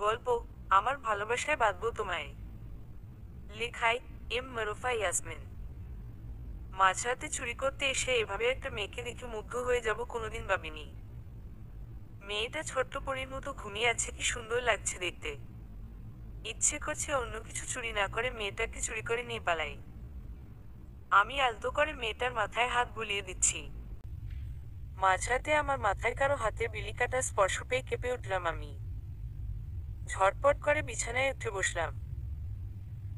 গল্প আমার ভালোবাসায় বাঁধবো তোমায়। লেখায় এম মারুফা ইয়াসমিন। মাঝরাতে চুরি করতে এসে এভাবে একটা মেয়েকে দেখে মুগ্ধ হয়ে যাব কোনোদিন ভাবিনি। মেয়েটা ছোট্ট পরীর মতো ঘুমিয়ে আছে, কি সুন্দর লাগছে দেখতে। ইচ্ছে করছে অন্য কিছু চুরি না করে মেয়েটাকে চুরি করে নিয়ে পালাই। আমি আলতো করে মেয়েটার মাথায় হাত বুলিয়ে দিচ্ছি। মাঝরাতে আমার মাথায় কারো হাতে বিলি কাটা স্পর্শ পেয়ে কেঁপে উঠলাম আমি। ঝটপট করে বিছানায় উঠে বসলাম।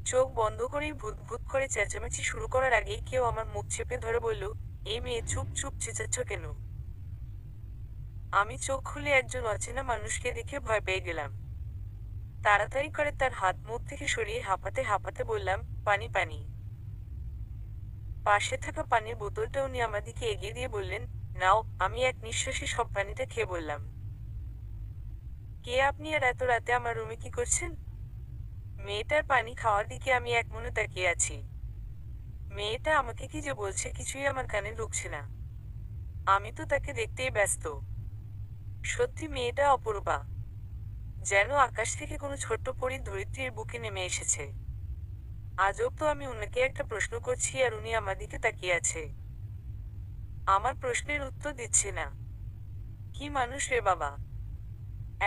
চোখ বন্ধ করেই ভূত ভূত করে চেঁচামেচি শুরু করার আগেই কেউ আমার মুখ চেপে ধরে বলল, এই মেয়ে চুপ চুপ, চেঁচাচ্ছ কেন? আমি চোখ খুলে একজন অচেনা মানুষকে দেখে ভয় পেয়ে গেলাম। তাড়াতাড়ি করে তার হাত মুখ থেকে সরিয়ে হাঁপাতে হাঁপাতে বললাম, পানি পানি। পাশে থাকা পানির বোতলটা উনি আমার দিকে এগিয়ে দিয়ে বললেন, নাও। আমি এক নিঃশ্বাসে সব পানিটা খেয়ে বললাম, কে আপনি আর এত রাতে আমার রুমে কি করছেন? মেয়েটার পানি খাওয়ার দিকে আমি এক মনে তাকিয়ে আছি। মেয়েটা আমাকে কি যে বলছে কিছুই আমার কানে ঢুকছে না। আমি তো তাকে দেখতেই ব্যস্ত। সত্যি মেয়েটা অপরূপা, যেন আকাশ থেকে কোনো ছোট্ট পরী ধরিত্রীর বুকে নেমে এসেছে। আজব তো, আমি ওনাকে একটা প্রশ্ন করছি আর উনি আমার দিকে তাকিয়ে আছে। আমার প্রশ্নের উত্তর দিচ্ছে না। কি মানুষ রে বাবা,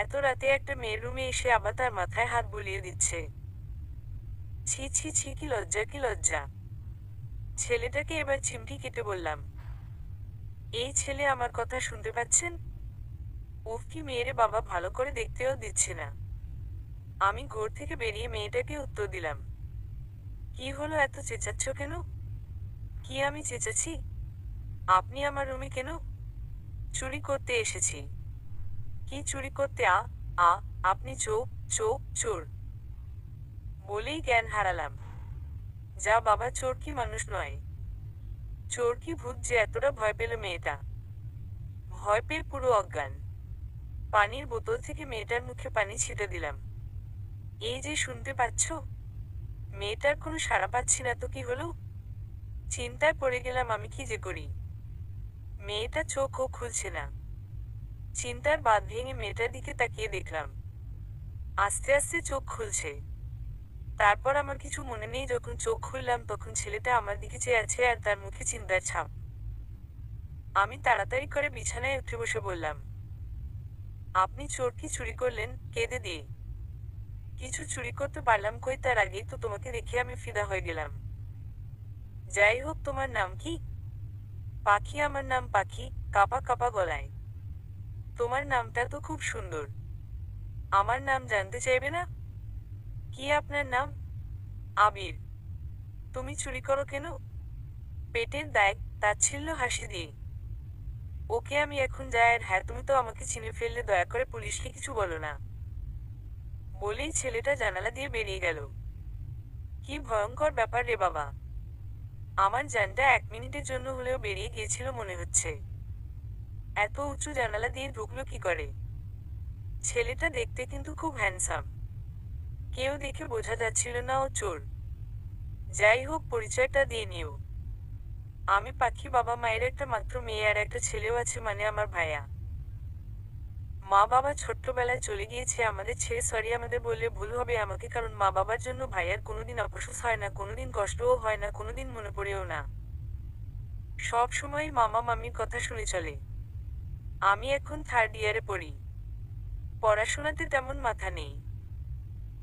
এত রাতে একটা মেয়ের রুমে এসে আবার তার মাথায় হাত বুলিয়ে দিচ্ছে। ছি ছি ছি, কি লজ্জা কি লজ্জা। ছেলেটাকে এবার চিমটি কেটে বললাম, এই ছেলে আমার কথা শুনতে পাচ্ছেন? উফ, কি মেয়েরে বাবা, ভালো করে দেখতেও দিচ্ছে না। আমি ঘর থেকে বেরিয়ে মেয়েটাকে উত্তর দিলাম, কি হলো, এত চেঁচাচ্ছ কেন? কি আমি চেঁচাচ্ছি? আপনি আমার রুমে কেন? চুরি করতে এসেছি। কি চুরি করতে? আ আপনি চোর বলেই জ্ঞান হারালাম। যা বাবা, চোর কি মানুষ নয়, চোর কি ভূত যে এতটা ভয় পেল মেয়েটা। ভয় পেয়ে পুরো অজ্ঞান। পানির বোতল থেকে মেয়েটার মুখে পানি ছিটে দিলাম। এই যে শুনতে পাচ্ছ? মেয়েটার কোনো সাড়া পাচ্ছি না তো, কি হলো? চিন্তায় পড়ে গেলাম, আমি কি যে করি। মেয়েটা চোখও খুলছে না। চিন্তার বাঁধ ভেঙে মেয়েটার দিকে তাকিয়ে দেখলাম, আস্তে আস্তে চোখ খুলছে। তারপর আমার কিছু মনে নেই, যখন চোখ খুললাম তখন ছেলেটা আমার দিকে চেয়ে আছে আর তার মুখে চিন্তার ছাপ। আমি তাড়াতাড়ি করে বিছানায় উঠে বসে বললাম, আপনি চোর, কি চুরি করলেন? কেঁদে দিয়ে। কিছু চুরি করতে পারলাম কই, তার আগেই তো তোমাকে দেখে আমি ফিদা হয়ে গেলাম। যাই হোক, তোমার নাম কি? পাখি। আমার নাম পাখি। কাপা কাপা গলায়। তোমার নামটা তো খুব সুন্দর। আমার নাম জানতে চাইবে না? কি আপনার নাম? আবির। তুমি চুরি করো কেন? পেটের দায়, তাচ্ছিল্য হাসি দিয়ে। ওকে, আমি এখন যাই। আর হ্যাঁ, তুমি তো আমাকে চিনে ফেললে, দয়া করে পুলিশকে কিছু বলো না। বলেই ছেলেটা জানালা দিয়ে বেরিয়ে গেল। কি ভয়ঙ্কর ব্যাপার রে বাবা, আমার জানটা 1 মিনিটের জন্য হলেও বেরিয়ে গিয়েছিল মনে হচ্ছে। এত উঁচু জানালা দিয়ে ঢুকলো কি করে? ছেলেটা দেখতে কিন্তু খুব হ্যান্ডসাম। কেউ দেখে বোঝা যাচ্ছিল না ও চোর। যাই হোক, পরিচয়টা দিয়ে নিও। আমি পাখি, বাবা মায়ের একটা মাত্র মেয়ে আর একটা ছেলেও আছে, মানে আমার ভাইয়া। মা বাবা ছোট্টবেলায় চলে গিয়েছে আমাদের ছেড়ে। সরি আমাদের বললে ভুল হবে আমাকে, কারণ মা বাবার জন্য ভাইয়ার কোনোদিন অপসোস হয় না, কোনোদিন কষ্টও হয় না, কোনোদিন মনে পড়েও না। সব সময় মামা মামির কথা শুনে চলে। আমি এখন 3rd ইয়ারে পড়ি। পড়াশোনাতে তেমন মাথা নেই।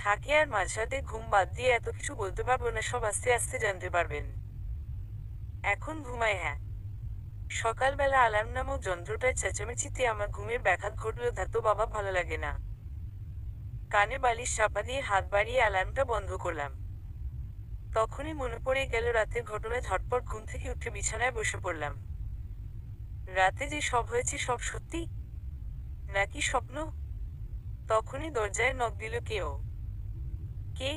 থাকে আর মাঝরাতে ঘুম বাদ দিয়ে এত কিছু বলতে পারবো না, সব আস্তে আস্তে জানতে পারবেন। এখন ঘুমায়। হ্যাঁ, সকালবেলা অ্যালার্ম নামক যন্ত্রটার চেঁচামেচিতে আমার ঘুমের ব্যাঘাত ঘটল। ধাতো বাবা, ভালো লাগে না। কানে বালিশ চাপা দিয়ে হাত বাড়িয়ে অ্যালার্মটা বন্ধ করলাম। তখনই মনে পড়ে গেল রাতের ঘটনা। ঝটপট ঘুম থেকে উঠে বিছানায় বসে পড়লাম। রাতে যে সব হয়েছে, সব সত্যি নাকি স্বপ্ন? তখনই দরজায় নক দিল কেউ। কে?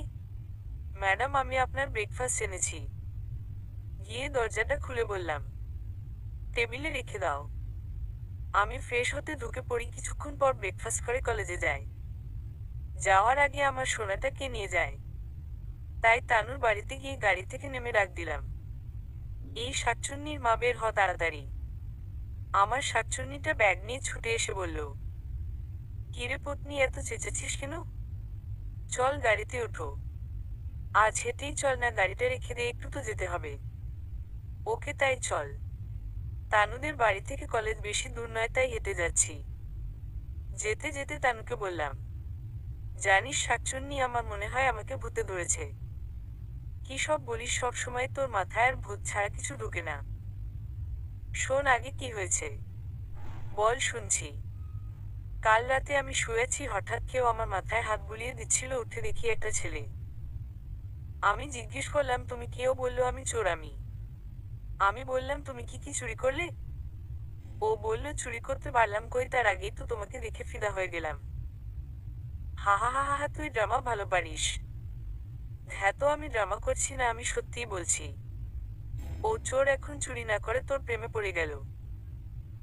ম্যাডাম, আমি আপনার ব্রেকফাস্ট এনেছি। গিয়ে দরজাটা খুলে বললাম, টেবিলে রেখে দাও। আমি ফ্রেশ হতে ঢুকে পড়ি। কিছুক্ষণ পর ব্রেকফাস্ট করে কলেজে যাই। যাওয়ার আগে আমার সোনাটা কে নিয়ে যায়, তাই তানুর বাড়িতে গিয়ে গাড়ি থেকে নেমে ডাক দিলাম, এই শাকচুন্নির মা, বের হ তাড়াতাড়ি। আমার শাকচুন্নিটা ব্যাগ নিয়ে ছুটে এসে বলল, কিরে পত্নী, এত চেঁচাচ্ছিস কেন? চল গাড়িতে ওঠো। আজ হেঁটেই চল, না গাড়িটা রেখে দিয়ে একটু তো যেতে হবে। ওকে, তাই চল। তানুদের বাড়ি থেকে কলেজ বেশি দূর নয়, তাই হেঁটে যাচ্ছি। যেতে যেতে তানুকে বললাম, জানিস শাকচুন্নি, আমার মনে হয় আমাকে ভূতে ধরেছে। কি সব বলিস, সব সময় তোর মাথায় আর ভূত ছাড়া কিছু ঢোকে না। শোন আগে কি হয়েছে বল, শুনছি। কাল রাতে আমি শুয়েছি, হঠাৎ কেউ আমার মাথায় হাত বুলিয়ে দিচ্ছিল, উঠে দেখি একটা ছেলে। আমি জিজ্ঞেস করলাম তুমি কেউ, বললো আমি চোর। আমি বললাম তুমি কি কি চুরি করলে? ও বলল চুরি করতে পারলাম কই, তার আগেই তো তোমাকে দেখে ফিদা হয়ে গেলাম। হা হা হা হা হা, তুই ড্রামা ভালো পারিস। হ্যাঁ তো আমি ড্রামা করছি না, আমি সত্যিই বলছি। ও চোর, এখন চুরি না করে তোর প্রেমে পড়ে গেল।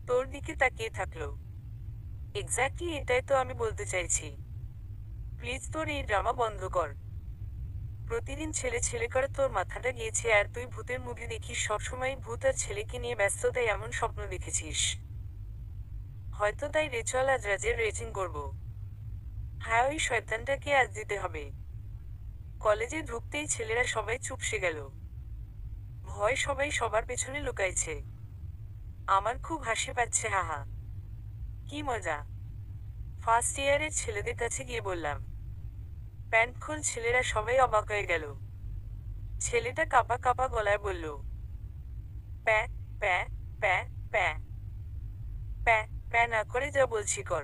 তোর দিকে তাকিয়ে থাকলো। এক্স্যাক্টলি এটাই তো আমি বলতে চাইছি। প্লিজ তোর এই ড্রামা বন্ধ কর। প্রতিদিন ছেলে ছেলে করে তোর মাথাটা গিয়েছে, আর তুই ভূতের মুভি দেখিস সবসময়, ভূত আর ছেলেকে নিয়ে ব্যস্ততায় এমন স্বপ্ন দেখেছিস। হয়তো তাই রে, চল আজ রাজের রেজিং করব। হ্যাঁ, ওই শয়তানটাকে আজ দিতে হবে। কলেজে ঢুকতেই ছেলেরা সবাই চুপসে গেল। ভয় সবাই সবার পেছনে লুকাইছে। আমার খুব হাসি পাচ্ছে, হাহা। কি মজা। ফার্স্ট ইয়ারের ছেলেদের কাছে গিয়ে বললাম, প্যান্ট খোল। ছেলেরা সবাই অবাক হয়ে গেল। ছেলেটা কাঁপা কাঁপা গলায় বলল, প্যা প্যা প্যা প্যা প্যা প্যা না করে যা বলছি কর।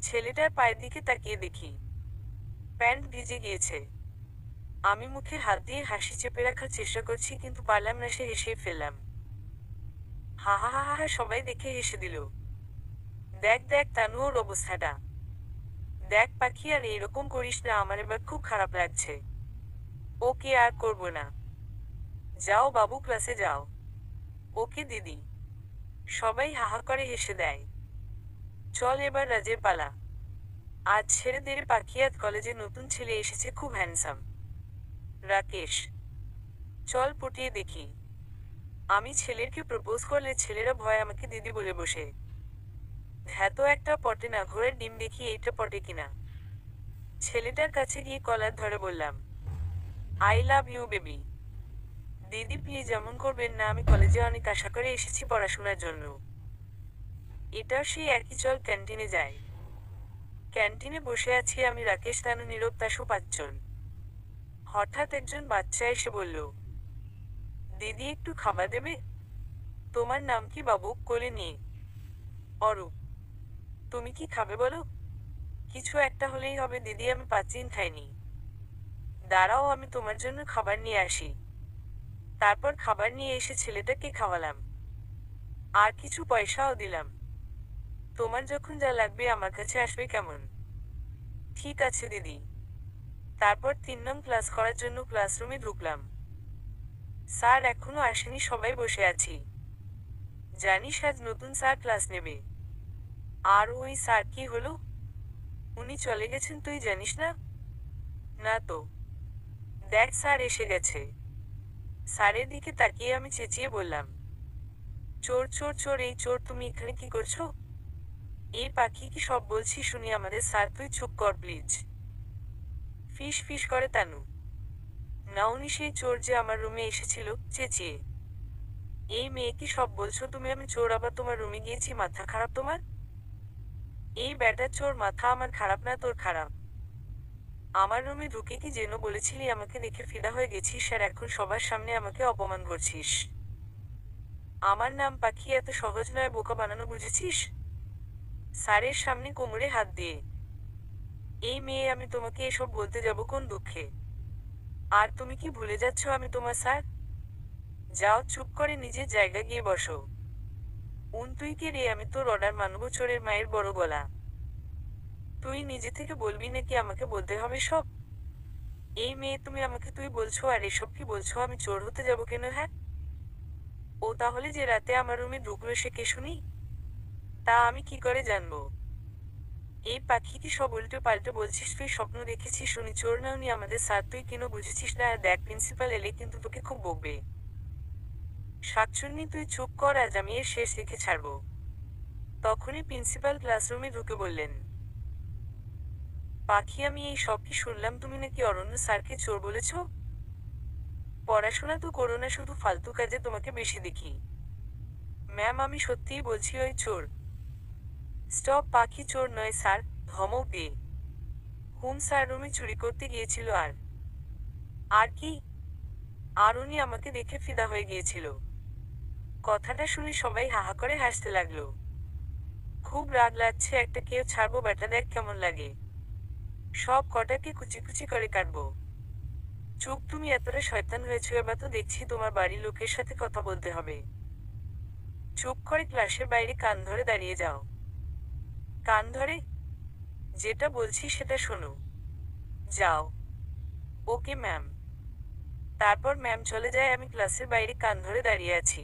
ছেলেটার পায়ের দিকে তাকিয়ে দেখি প্যান্ট ভিজে গিয়েছে। আমি মুখে হাত দিয়ে হাসি চেপে রাখার চেষ্টা করছি, কিন্তু পারলাম না, সে হেসে ফেললাম। হা হা হা হা হা, সবাই দেখে হেসে দিল। দেখ দেখ তানু, ওর অবস্থাটা দেখ। পাখি, আর এরকম করিস না, আমার এবার খুব খারাপ লাগছে। ওকে আর করবো না। যাও বাবু, ক্লাসে যাও। ওকে দিদি। সবাই হাহা করে হেসে দেয়। চল এবার রাজের পালা। আজ ছেড়ে দে রে পাখি, আজ কলেজে নতুন ছেলে এসেছে, খুব হ্যান্ডসাম। রাকেশ। চল পটিয়ে দেখি। আমি ছেলেকে প্রপোজ করলে ছেলেরা ভয় আমাকে দিদি বলে বসে। হ্যাঁ তো একটা পটে না, ঘোড়ার ডিম দেখি এইটা পটে কিনা। ছেলেটার কাছে গিয়ে কলার ধরে বললাম, আই লাভ ইউ বেবি। দিদি প্লিজ এমন করবেন না, আমি কলেজে অনেক আশা করে এসেছি পড়াশোনার জন্য। এটাও সেই একই, চল ক্যান্টিনে যাই। ক্যান্টিনে বসে আছি আমি, রাকেশ, তানু, নীরব, তাসু, পাঁচজন। হঠাৎ একজন বাচ্চা এসে বলল, দিদি একটু খাবার দেবে? তোমার নাম কি বাবু? কোলে নিয়ে। অরূপ। তুমি কি খাবে বলো? কিছু একটা হলেই হবে দিদি, আমি 5 দিন খাইনি। দাঁড়াও, আমি তোমার জন্য খাবার নিয়ে আসি। তারপর খাবার নিয়ে এসে ছেলেটাকে খাওয়ালাম। আর কিছু পয়সাও দিলাম। তোমার যখন যা লাগবে আমার কাছে আসবে, কেমন? ঠিক আছে দিদি। তারপর 3 নং ক্লাস করার জন্য ক্লাসরুমে ঢুকলাম। স্যার এখনো আসেনি, সবাই বসে আছি। জানিস আজ নতুন স্যার ক্লাস নেবে। আর ওই স্যার কি হলো? উনি চলে গেছেন, তুই জানিস না? না তো। দেখ স্যার এসে গেছে। স্যারের দিকে তাকিয়ে আমি চেঁচিয়ে বললাম, চোর চোর চোর, এই চোর, তুমি এখানে কি করছো? এই পাখি কি সব বলছি শুনি আমাদের স্যার, তুই চুপ কর প্লিজ। ফিস ফিস করে তানু। না, উনি সেই চোর যে আমার রুমে এসেছিল, চেঁচিয়ে। এই মেয়ে কি সব বলছো তুমি? আমি চোর, আবার তোমার রুমে গিয়েছি? মাথা খারাপ তোমার? এই ব্যাটা চোর, মাথা আমার খারাপ না তোর খারাপ? আমার রুমে ঢুকে কি যেন বলেছিলি আমাকে দেখে ফিদা হয়ে গেছিস, আর এখন সবার সামনে আমাকে অপমান করছিস। আমার নাম পাখি, এত সহজ নয় বোকা বানানো, বুঝেছিস? স্যারের সামনে কোমরে হাত দিয়ে। এই মেয়ে, আমি তোমাকে এসব বলতে যাব কোন দুঃখে? আর তুমি কি ভুলে যাচ্ছ আমি তোমার স্যার? যাও চুপ করে নিজের জায়গা গিয়ে বসো। তুই কে রে? আমি তোর অর্ডার মানব? চোরের মায়ের বড় গলা। তুই নিজে থেকে বলবি নাকি আমাকে বলতে হবে সব? এই মেয়ে, তুমি আমাকে তুই বলছো, আর এসব কি বলছো? আমি চোর হতে যাব কেন? হ্যাঁ? ও তাহলে যে রাতে আমার রুমে ঢুকলো সে কে শুনি? তা আমি কি করে জানবো? এই পাখি কি সব উল্টো পাল্টো বলছিস? তুই স্বপ্ন দেখেছিস উনি চোর না, উনি আমাদের স্যার, তুই কেন বুঝেছিস না? আর দেখ, প্রিন্সিপাল এলে কিন্তু তোকে খুব বকবে। শাকচুন্নি তুই চুপ কর, আজ আমি এর শেষ দেখে ছাড়বো। তখনই প্রিন্সিপাল ক্লাসরুমে ঢুকে বললেন, পাখি, আমি এই সব কি শুনলাম? তুমি নাকি অরণ্য স্যারকে চোর বলেছ? পড়াশোনা তো করো না, শুধু ফালতু কাজে তোমাকে বেশি দেখি। ম্যাম, আমি সত্যিই বলছি ওই চোর। স্টপ, পাখি চোর নয় স্যার। ধমক দিয়ে। হুম স্যার, রুমে চুরি করতে গিয়েছিল। আর কি? আর উনি আমাকে দেখে ফিদা হয়ে গিয়েছিল। কথাটা শুনে সবাই হাহা করে হাসতে লাগলো। খুব রাগ লাগছে, একটা কেউ ছাড়বো বেটা, দেখ কেমন লাগে। সব কটাকে কুচি কুচি করে কাটবো। চুপ, তুমি এতটা শয়তান হয়েছো, এবার তো দেখছি তোমার বাড়ির লোকের সাথে কথা বলতে হবে। চুপ করে ক্লাসের বাইরে কান ধরে দাঁড়িয়ে যাও। কান ধরে? যেটা বলছি সেটা শোনো। যাও। Okay ma'am. তারপর ম্যাম চলে যায়, আমি ক্লাসের বাইরে কান ধরে দাঁড়িয়ে আছি।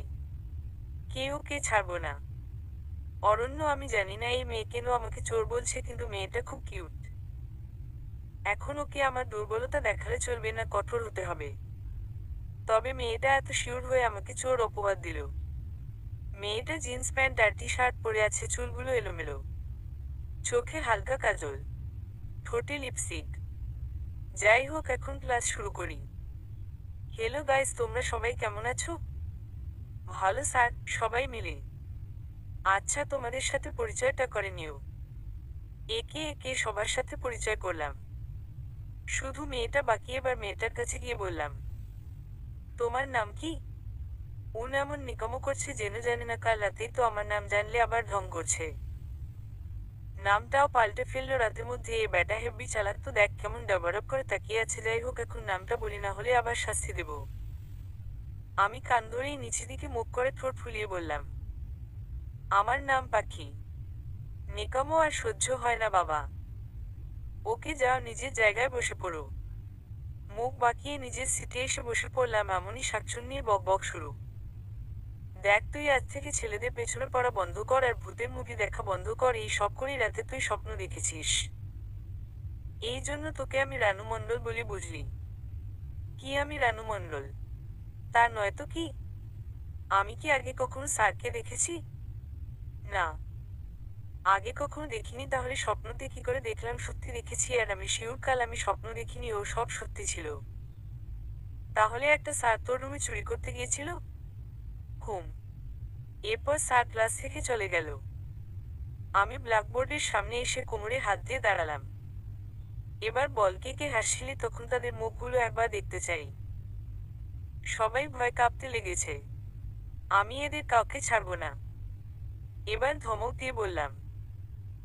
কেউ ওকে ছাড়বো না। অরণ্য, আমি জানি না এই মেয়ে কেন আমাকে চোর বলছে, কিন্তু মেয়েটা খুব কিউট। এখন ওকে আমার দুর্বলতা দেখালে চলবে না, কঠোর হতে হবে। তবে মেয়েটা এত শিওর হয়ে আমাকে চোর অপবাদ দিল। মেয়েটা জিন্স প্যান্ট আর টি শার্ট পরে আছে, চুলগুলো এলোমেলো, চোখে হালকা কাজল, ঠোঁটে লিপস্টিক। যাই হোক, এখন ক্লাস শুরু করি। হ্যালো গাইস, তোমরা সবাই কেমন আছো? ভালো স্যার, সবাই মিলে। আচ্ছা, তোমাদের সাথে পরিচয়টা করে নিও। একে একে সবার সাথে পরিচয় করলাম। শুধু মেয়েটা বাকি, এবার মেয়েটার কাছে গিয়ে বললাম, তোমার নাম কি? উন এমন নিকামো করছে যেন জানে না, কাল রাতেই তো আমার নাম জানলে আবার ঢং করছে। নামটাও পাল্টে ফেললো রাতের মধ্যে, এ ব্যাটা হেব্বি চালাক তো, দেখ কেমন ডবাডব করে তাকিয়ে আছে। যাই হোক, এখন নামটা বলি, না হলে আবার শাস্তি দেব। আমি কান ধরেই নিচে দিকে মুখ করে ঠোঁট ফুলিয়ে বললাম, আমার নাম পাখি। নিকামো আর সহ্য হয় না বাবা। ওকে যাও, নিজের জায়গায় বসে পড়ো। মুখ বাঁকিয়ে নিজের সিটে এসে বসে পড়লাম, এমনই শাকচুন্নির বক বক শুরু। দেখ, তুই আজ থেকে ছেলেদের পেছনে পড়া বন্ধ কর আর ভূতের মুভি দেখা বন্ধ কর। এই সব করেই রাতে তুই স্বপ্ন দেখেছিস। এই জন্য তোকে আমি রানু মণ্ডল বলি, বুঝলি? কি আমি রানু মণ্ডল? তা নয় তো কি? আমি কি আগে কখনো স্যারকে দেখেছি? না, আগে কখনো দেখিনি। তাহলে স্বপ্নতে কি করে দেখলাম? সত্যি দেখেছি, আর আমি শিওর কাল আমি স্বপ্ন দেখিনি, ও সব সত্যি ছিল। তাহলে একটা স্যার তোর রুমে চুরি করতে গিয়েছিল? হুম। এরপর স্যার ক্লাস থেকে চলে গেল। আমি ব্ল্যাকবোর্ডের সামনে এসে কোমরে হাত দিয়ে দাঁড়ালাম। এবার বল, কে কে হাসছিলি তখন? তাদের মুখগুলো একবার দেখতে চাই। সবাই ভয় কাঁপতে লেগেছে। আমি এদের কাউকে ছাড়বো না। এবার ধমক দিয়ে বললাম,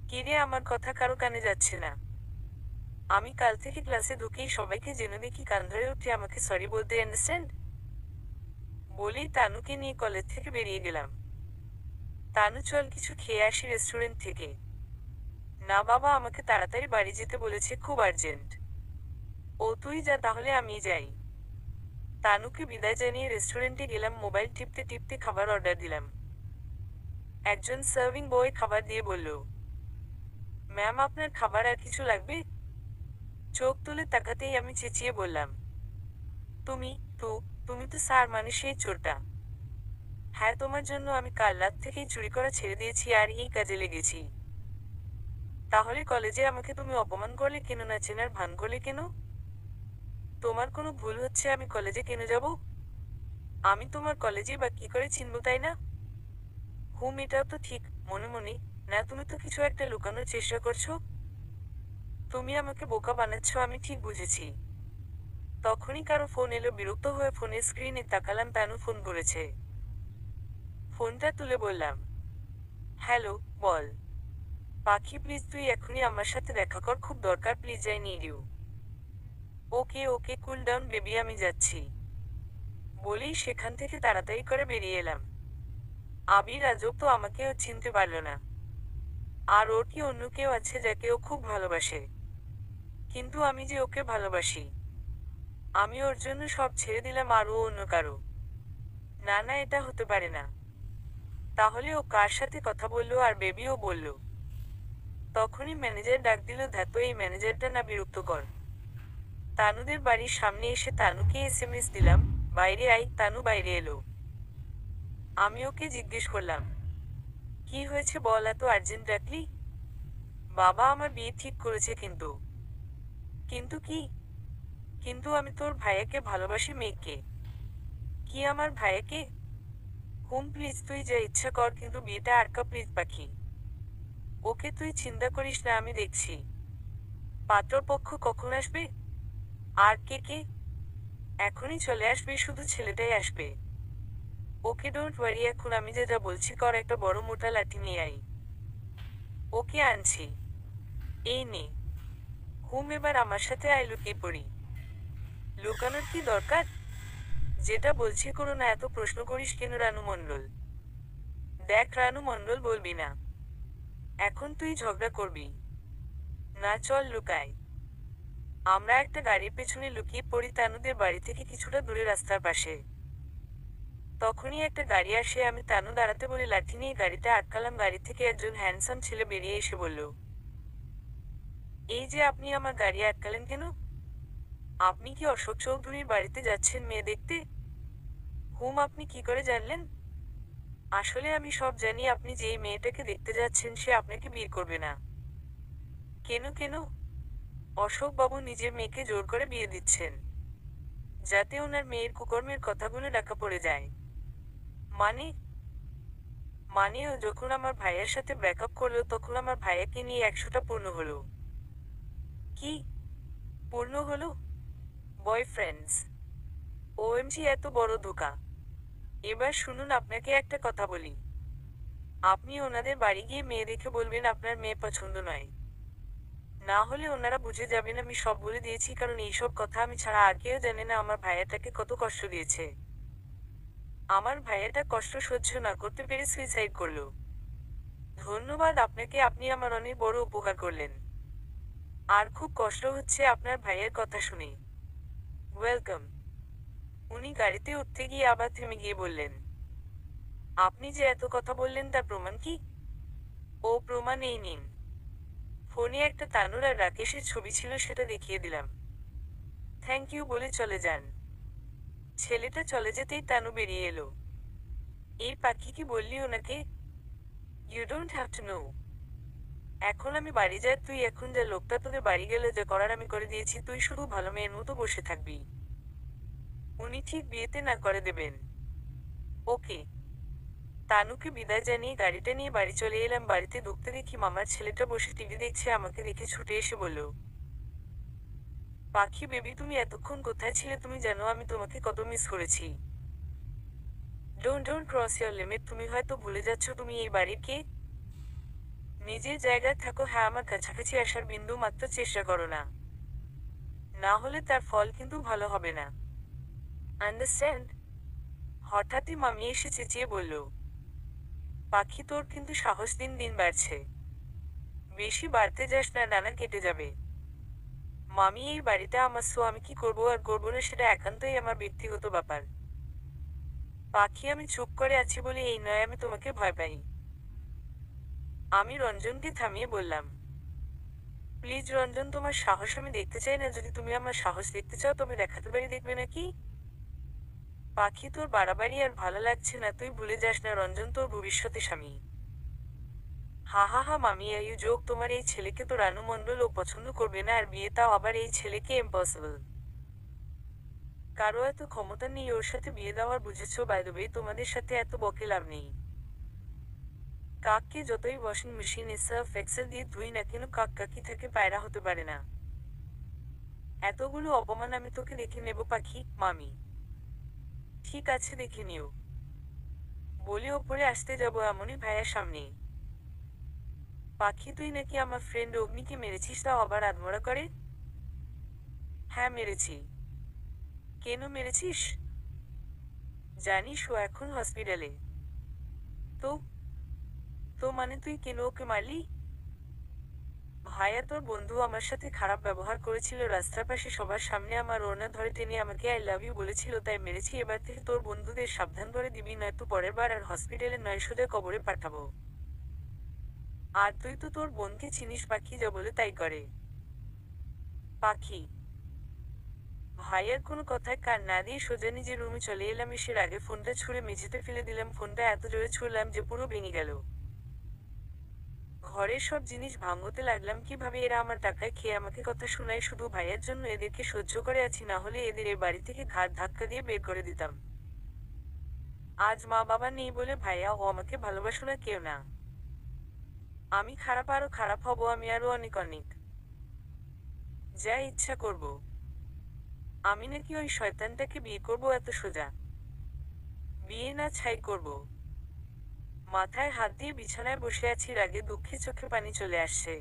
কিরে, আমার কথা কারো কানে যাচ্ছে না? আমি কাল থেকে ক্লাসে ঢুকেই সবাইকে যেন দেখি কান ধরে উঠে আমাকে সরি বলতে, আন্ডারস্ট্যান্ড? বলেই তানুকে নিয়ে কলেজ থেকে বেরিয়ে গেলাম। তানু, চল কিছু খেয়ে আসি রেস্টুরেন্ট থেকে। না বাবা, আমাকে তাড়াতাড়ি বাড়ি যেতে বলেছে, খুব আর্জেন্ট। ও তুই যা, তাহলে আমি যাই। তানুকে বিদায় জানিয়ে রেস্টুরেন্টে গেলাম। মোবাইল টিপতে টিপতে খাবার অর্ডার দিলাম। একজন সার্ভিং বয় খাবার দিয়ে বলল, ম্যাম, আপনার খাবার আর কিছু লাগবে? চোখ তুলে তাকাতেই আমি চেঁচিয়ে বললাম, তুমি তো তুমি তো স্যার, মানে সেই চোরটা। হ্যাঁ, তোমার জন্য আমি কাল রাত থেকেই চুরি করা ছেড়ে দিয়েছি আর এই কাজে লেগেছি। তাহলে কলেজে আমাকে তুমি অপমান করলে কেন? না চেনার ভান করলে কেন? তোমার কোনো ভুল হচ্ছে, আমি কলেজে কেন যাব? আমি তোমার কলেজে বা কি করে চিনব, তাই না? হুম, এটাও তো ঠিক। মনে মনে। না, তুমি তো কিছু একটা লুকানোর চেষ্টা করছো। তুমি আমাকে বোকা বানাচ্ছ, আমি ঠিক বুঝেছি। তখনই কারো ফোন এলো। বিরক্ত হয়ে ফোনের স্ক্রিনে তাকালাম, তানু ফোন করেছে। ফোনটা তুলে বললাম, হ্যালো, বল। পাখি, প্লিজ তুই এখনই আমার সাথে দেখা কর, খুব দরকার, please, I need you. Okay okay, cool down baby, আমি যাচ্ছি। বলেই সেখান থেকে তাড়াতাড়ি করে বেরিয়ে এলাম। আবির আজব তো, আমাকেও চিনতে পারল না। আর ওর কি অন্য কেউ আছে যাকে ও খুব ভালোবাসে? কিন্তু আমি যে ওকে ভালোবাসি। আমি ওর জন্য সব ছেড়ে দিলাম, আর ও অন্য কারো? না না, এটা হতে পারে না। তাহলে ও কার সাথে কথা বললো আর বেবিও বলল? তখনই ম্যানেজার ডাক দিল, ধ্যাতো, এই ম্যানেজারটা না বিরক্তকর। তানুদের বাড়ির সামনে এসে তানুকে এসএমএস দিলাম, বাইরে আই। তানু বাইরে এলো। আমি ওকে জিজ্ঞেস করলাম, কি হয়েছে বল, এত আর্জেন্ট ডাকলি? বাবা আমার বিয়ে ঠিক করেছে কিন্তু। কিন্তু কি? কিন্তু আমি তোর ভাইয়াকে ভালোবাসি। মেয়েকে? কি আমার ভাইয়াকে? হুম প্লিজ, তুই যা ইচ্ছা কর, কিন্তু বিয়েটা আটকা প্লিজ পাখি। ওকে তুই চিন্তা করিস না, আমি দেখছি। পাত্রপক্ষ কখন আসবে? আর কে কে? এখনই চলে আসবে, শুধু ছেলেটাই আসবে। ওকে ডোন্ট ওয়ারি, এখন আমি যা যা বলছি কর, একটা বড় মোটা লাঠি নিয়ে আই। ওকে আনছি। এই নে। হুম এবার আমার সাথে আয়, লুকিয়ে পড়ি। লুকানোর কি দরকার? যেটা বলছি করো না, এত প্রশ্ন করিস কেন রানু মণ্ডল? দেখ রানু মণ্ডল, বলবি না। এখন তুই ঝগড়া করবি? না চল লুকাই। আমরা একটা গাড়ির পেছনে লুকিয়ে পড়ি তানুদের বাড়ি থেকে কিছুটা দূরে রাস্তার পাশে। তখনই একটা গাড়ি আসে, আমি তানু দাঁড়াতে বলে লাঠি নিয়ে গাড়িটা আটকালাম। গাড়ি থেকে একজন হ্যান্ডসাম ছেলে বেরিয়ে এসে বলল, এই যে আপনি আমার গাড়ি আটকালেন কেন? আপনি কি অশোক চৌধুরীর বাড়িতে যাচ্ছেন মেয়ে দেখতে? হুম, আপনি কি করে জানলেন? আসলে আমি সব জানি, আপনি যেই মেয়েটাকে দেখতে যাচ্ছেন সে আপনাকে বিয়ে করবে না। কেন কেন? অশোক বাবু নিজের মেয়েকে জোর করে বিয়ে দিচ্ছেন, যাতে ওনার মেয়ের কুকর্মের কথাগুলো ঢাকা পড়ে যায়। মানে? মানে ও যখন আমার ভাইয়ের সাথে ব্রেকআপ করলো তখন আমার ভাইয়াকে নিয়ে 100টা পূর্ণ হলো। কি পূর্ণ হলো? বয়ফ্রেন্ডস? ওএমজি, এত বড় ধোঁকা! এবার শুনুন, আপনাকে একটা কথা বলি। আপনি ওনাদের বাড়ি গিয়ে মেয়ে দেখে বলবেন আপনার মেয়ে পছন্দ নয়। না হলে ওনারা বুঝে যাবেন আমি সব বলে দিয়েছি, কারণ এইসব কথা আমি ছাড়া আর কেউ জানে না আমার ভাইয়াটাকে কত কষ্ট দিয়েছে। আমার ভাইয়াটা কষ্ট সহ্য না করতে পেরে সুইসাইড করলো। ধন্যবাদ আপনাকে, আপনি আমার অনেক বড় উপকার করলেন। আর খুব কষ্ট হচ্ছে আপনার ভাইয়ের কথা শুনে। ওয়েলকাম। উনি গাড়িতে উঠতে গিয়ে আবার থেমে গিয়ে বললেন, আপনি যে এত কথা বললেন তার প্রমাণ কি? ও প্রমাণ এই নিন। ফোনে একটা তানুর আর রাকেশের ছবি ছিল, সেটা দেখিয়ে দিলাম। থ্যাংক ইউ বলে চলে যান। ছেলেটা চলে যেতেই তানু বেরিয়ে এলো। এই পাখি কি বললি ওনাকে? You don't have to know. এখন আমি বাড়ি যাই, তুই এখন যা, লোকটা তোদের বাড়ি গেলে যা করার আমি করে দিয়েছি, তুই শুধু ভালো মেয়ের মতো বসে থাকবি। উনি ঠিক বিয়েতে না করে দেবেন। ওকে। তানুকে বিদায় জানিয়ে গাড়িটা নিয়ে বাড়ি চলে এলাম। বাড়িতে ঢুকতে দেখি মামার ছেলেটা বসে টিভি দেখছে। আমাকে দেখে ছুটে এসে বলল, পাখি বেবি, তুমি এতক্ষণ কোথায় ছিলে? তুমি জানো আমি তোমাকে কত মিস করেছি। Don't cross your limit. তুমি হয়তো ভুলে যাচ্ছ তুমি এই বাড়ির কে। নিজের জায়গায় থাকো। হ্যাঁ, আমার কাছাকাছি আসার বিন্দু মাত্র চেষ্টা করো না, না হলে তার ফল কিন্তু ভালো হবে না। আন্ডারস্ট্যান্ড? হঠাৎই মামি এসে চেঁচিয়ে বলল, পাখি, তোর কিন্তু সাহস দিন দিন বাড়ছে। বেশি বাড়তে যাস না, ডানা কেটে যাবে। মামি, এই বাড়িটা আমার, সো আমি কি করবো আর করবো না সেটা একান্তই আমার ব্যক্তিগত ব্যাপার। পাখি, আমি চুপ করে আছি বলে এই নয় আমি তোমাকে ভয় পাই। আমি রঞ্জনকে থামিয়ে বললাম, প্লিজ রঞ্জন, তোমার সাহস আমি দেখতে চাই না। যদি তুমি আমার সাহস দেখতে চাও তবে দেখাতে পারি, দেখবে নাকি? পাখি, তোর বাড়াবাড়ি আর ভালো লাগছে না। তুই ভুলে যাস না রঞ্জন তোর ভবিষ্যতে স্বামী। হা হা হা মামি, ইউ জোক। তোমার এই ছেলেকে তো রানু মণ্ডল ও পছন্দ করবে না, আর বিয়ে তাও আবার এই ছেলেকে? ইম্পসিবল। কারো এত ক্ষমতা নেই ওর সাথে বিয়ে দেওয়ার, বুঝেছো? বাই দ্য ওয়ে, তোমাদের সাথে এত বকে লাভ নেই। কাককে যতই ওয়াশিং মেশিন সার্ফ এক্সেল দিয়ে ধুই না কেন, কাক কাকি থেকে পায়রা হতে পারে না। এতগুলো অপমান আমি তোকে দেখে নেব পাখি। মামি, ঠিক আছে, দেখে নিও। বলে ওপরে আসতে যাবো এমনই ভাইয়ার সামনে, পাখি, তুই নাকি আমার ফ্রেন্ড অগ্নিকে মেরেছিস, তাও আবার আধমরা করে? হ্যাঁ মেরেছি। কেন মেরেছিস? জানিস ও এখন হসপিটালে। তো? তো মানে তুই কেন ওকে মারলি? ভাইয়া, তোর বন্ধু আমার সাথে খারাপ ব্যবহার করেছিল রাস্তার পাশে সবার সামনে। আমার ওড়না ধরে টেনে আমাকে আই লাভ ইউ বলেছিল, তাই মেরেছি। এবার থেকে তোর বন্ধুদের সাবধান করে দিবি, নয়তো পরের বার আর হসপিটালে নয়, সোজা কবরে পাঠাবো। আর তুই তো তোর বোনকে চিনিস, পাখি যা বলে তাই করে। পাখি। ভাইয়ার কোনো কথায় কান না দিয়ে সোজা নিজের রুমে চলে এলাম। এসে আগে ফোনটা ছুঁড়ে মেঝেতে ফেলে দিলাম। ফোনটা এত জোরে ছুঁড়লাম যে পুরো ভেঙে গেল। ঘরের সব জিনিস ভাঙতে লাগলাম, কিভাবে এরা আমার টাকায় খেয়ে আমাকে কথা শোনায়, শুধু ভাইয়ের জন্য এদেরকে সহ্য করে আছি, না হলে এদের এ বাড়ি থেকে ঘাট ধাক্কা দিয়ে বের করে দিতাম। আজ মা বাবা নেই বলে ভাইয়া ও আমাকে ভালোবাসো না কেউ না। আমি খারাপ, আরো খারাপ হব, আমি আরো অনেক অনেক যা ইচ্ছা করব। আমি নাকি ওই শয়তানটাকে বিয়ে করব এত সোজা? বিয়ে না ছাই করব। মাথায় হাত দিয়ে বিছানায় বসে আছি, রাগে দুঃখে চোখে পানি চলে আসছে।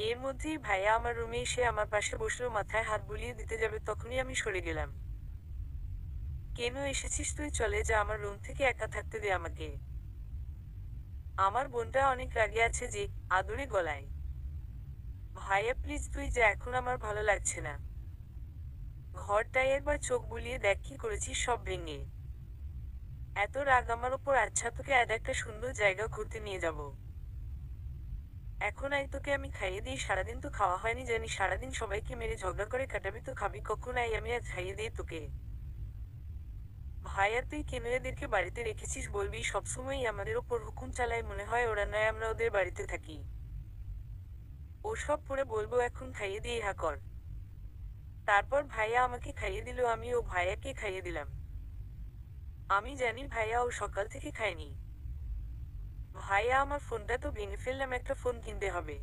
এর মধ্যেই ভাইয়া আমার রুমে এসে আমার পাশে বসলো, মাথায় হাত বুলিয়ে দিতে যাবে, তখনই আমি সরে গেলাম। কেন এসেছিস তুই? চলে যা, আমার রুম থেকে একা থাকতে দে আমাকে। আমার বোনটা অনেক রাগে আছে যে, আদুরে গলায়। ভাইয়া প্লিজ তুই যা, এখন আমার ভালো লাগছে না। ঘরটায় একবার চোখ বুলিয়ে দেখ কি করেছিস সব ভেঙে। এত রাগ আমার ওপর? আচ্ছা তোকে আজ একটা সুন্দর জায়গা ঘুরতে নিয়ে যাব। এখন আই, তোকে আমি খাইয়ে দিই। সারাদিন তো খাওয়া হয়নি জানি, সারাদিন সবাইকে মেরে ঝগড়া করে কাটাবি, তো খাবি কখন? আই আমি আজ খাইয়ে দিই তোকে। ভাইয়া তুই কেন এদেরকে বাড়িতে রেখেছিস বলবি? সবসময়ই আমাদের ওপর হুকুম চালায়, মনে হয় ওরা নয় আমরা ওদের বাড়িতে থাকি। ওসব পরে বলবো, এখন খাইয়ে দিয়ে হা কর। তারপর ভাইয়া আমাকে খাইয়ে দিল, আমি ও ভাইয়াকে খাইয়ে দিলাম। আমি জানি ভাইয়া ও সকাল থেকে খায়নি। ভাইয়া আমার ফোনটা তো ভেঙে ফেললাম, একটা ফোন কিনতে হবে।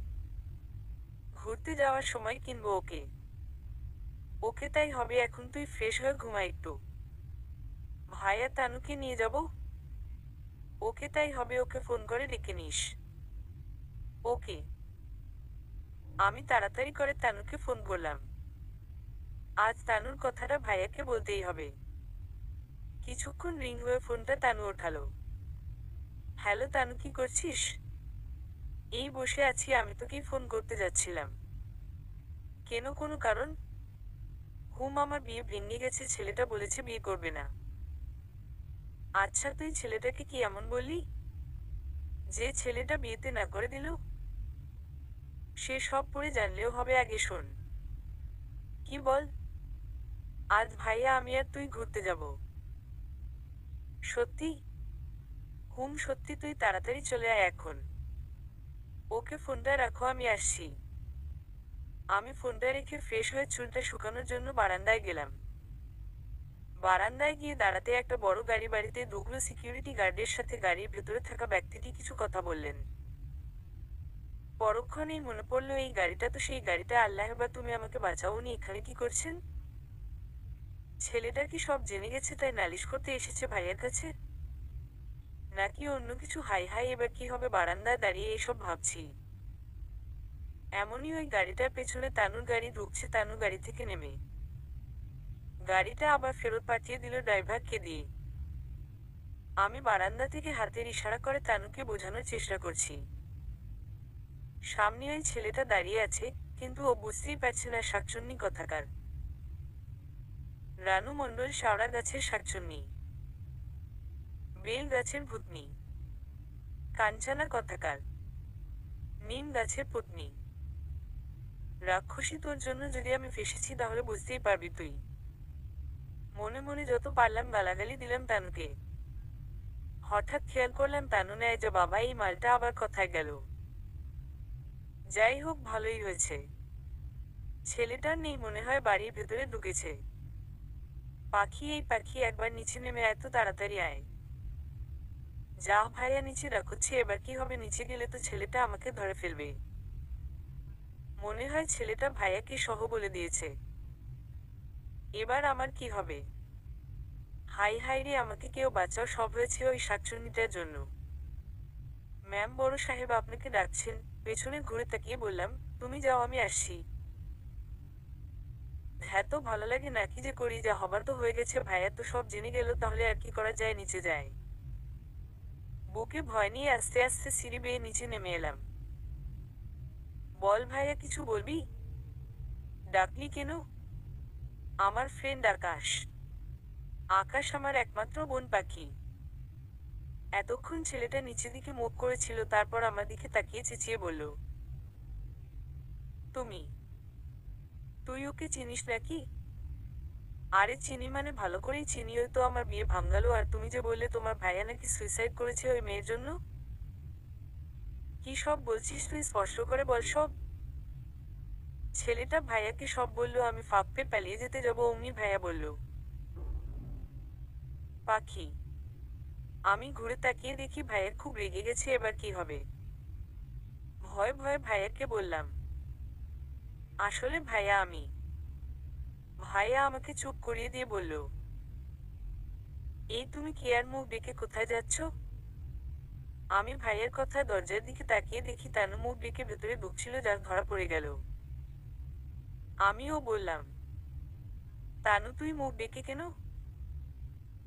ঘুরতে যাওয়ার সময় কিনবো ওকে। ওকে তাই হবে, এখন তুই ফ্রেশ হয়ে ঘুমা একটু। ভাইয়া তানুকে নিয়ে যাব। ওকে তাই হবে, ওকে ফোন করে ডেকে নিস। ওকে। আমি তাড়াতাড়ি করে তানুকে ফোন করলাম। আজ তানুর কথাটা ভাইয়াকে বলতেই হবে। কিছুক্ষণ রিং হয়ে ফোনটা তানু ওঠালো। হ্যালো তানু, কি করছিস? এই বসে আছি, আমি তোকেই ফোন করতে যাচ্ছিলাম। কেন, কোনো কারণ? আমার বিয়ে ভেঙে গেছে, ছেলেটা বলেছে বিয়ে করবে না। আচ্ছা তুই ছেলেটাকে কি এমন বললি যে ছেলেটা বিয়েতে না করে দিল? সে সব পড়ে জানলেও হবে, আগে শোন। কি বল? আজ ভাইয়া আমি আর তুই ঘুরতে যাব। সত্যি? সত্যি, তুই তাড়াতাড়ি চলে আয় এখন। ওকে ফোনটা রাখো, আমি আসছি। আমি ফোনটা রেখে ফ্রেশ হয়ে চুলটা শুকানোর জন্য বারান্দায় গেলাম। বারান্দায় গিয়ে দাঁড়াতে একটা বড় গাড়ি বাড়িতে ঢুকলো। সিকিউরিটি গার্ডের সাথে গাড়ির ভেতরে থাকা ব্যক্তিটি কিছু কথা বললেন। পরক্ষণেই মনে পড়লো, এই গাড়িটা তো সেই গাড়িটা। আল্লাহ, বা তুমি আমাকে বাঁচাও, উনি এখানে কি করছেন? ছেলেটা কি সব জেনে গেছে তাই নালিশ করতে এসেছে ভাইয়ের কাছে? নাকি অন্য কিছু? হাই হাই, এবার কি হবে? বারান্দায় দাঁড়িয়ে এসব ভাবছি। এমনই ওই গাড়িটার পেছনে তানুর গাড়ি ঢুকছে। তানু গাড়ি থেকে নেমে গাড়িটা আবার ফেরত পাঠিয়ে দিল ড্রাইভারকে দিয়ে। আমি বারান্দা থেকে হাতের ইশারা করে তানুকে বোঝানোর চেষ্টা করছি সামনে ওই ছেলেটা দাঁড়িয়ে আছে, কিন্তু ও বুঝতেই পারছে না শাকচুন্নি কথাকার। রানু মণ্ডল শাওড়া গাছের শাকচুন্নি, বেল গাছের ভূতনি, কাঞ্চানা কথাকার, নিম গাছের পত্নী। রাক্ষসী, তোর জন্য যদি আমি ফেসেছি তাহলে বুঝতেই পারবি তুই। মনে মনে যত পারলাম গালাগালি দিলাম তানুকে। হঠাৎ খেয়াল করলাম তানু নেয় যে, বাবা এই মালটা আবার কথায় গেল। যাই হোক, ভালোই হয়েছে। ছেলেটার নেই মনে হয়, বাড়ির ভেতরে ঢুকেছে। পাখি, এই পাখি, একবার নিচে নেমে এত তাড়াতাড়ি আয়। যা ভাইয়া নিচে রাখছে, এবার কি হবে? নিচে গেলে তো ছেলেটা আমাকে ধরে ফেলবে। মনে হয় ছেলেটা ভাইয়াকে সহ বলে দিয়েছে। এবার আমার কি হবে? হাই হাই রে, আমাকে কেউ বাঁচাও, সব হয়েছে ওই শাকচুন্নিটার জন্য। ম্যাম, বড় সাহেব আপনাকে ডাকছেন। পেছনে ঘুরে তাকিয়ে বললাম, তুমি যাও, আমি আসছি। হ্যাঁ, তো ভালো লাগে নাকি যে করি, যা হবার তো হয়ে গেছে। ভাইয়া তো সব জেনে গেল, তাহলে আর কি করা যায়? নিচে যায়। বুকে ভয় নিয়ে আস্তে আস্তে সিঁড়ি বেয়ে নিচে নেমে এলাম। বল ভাইয়া, কিছু বলবি? ডাকলি কেন? আমার ফ্রেন্ড আকাশ। আকাশ আমার একমাত্র বোন পাখি। এতক্ষণ ছেলেটা নিচে দিকে মুখ করেছিল, তারপর আমার দিকে তাকিয়ে চেঁচিয়ে বলল, তুমি? তুই ওকে চিনিস নাকি? আরে চিনি মানে ভালো করেই চিনি, ওই তো আমার বিয়ে ভাঙালো। আর তুমি যে বললে তোমার ভাইয়া নাকি সুইসাইড করেছে ওই মেয়ের জন্য। কি সব বলছিস তুই, স্পষ্ট করে বল সব। ছেলেটা ভাইয়াকে সব বলল। আমি ফাঁক পেয়ে পালিয়ে যেতে যাব, অমনি ভাইয়া বলল, পাখি। আমি ঘুরে তাকিয়ে দেখি ভাইয়া খুব রেগে গেছে। এবার কি হবে? ভয়ে ভয়ে ভাইয়াকে বললাম, আসলে ভাইয়া আমি। ভাইয়া আমাকে চুপ করিয়ে দিয়ে বলল, এই তুমি কি আর মুখ ডেকে কোথায় যাচ্ছ? আমি ভাইয়ের কথা দরজার দিকে তাকিয়ে দেখি তানু মুখ ডেকে ভেতরে ঢুকছিল, যা ধরা পড়ে গেল। আমিও বললাম, তানু তুই মুখ ডেকে কেন?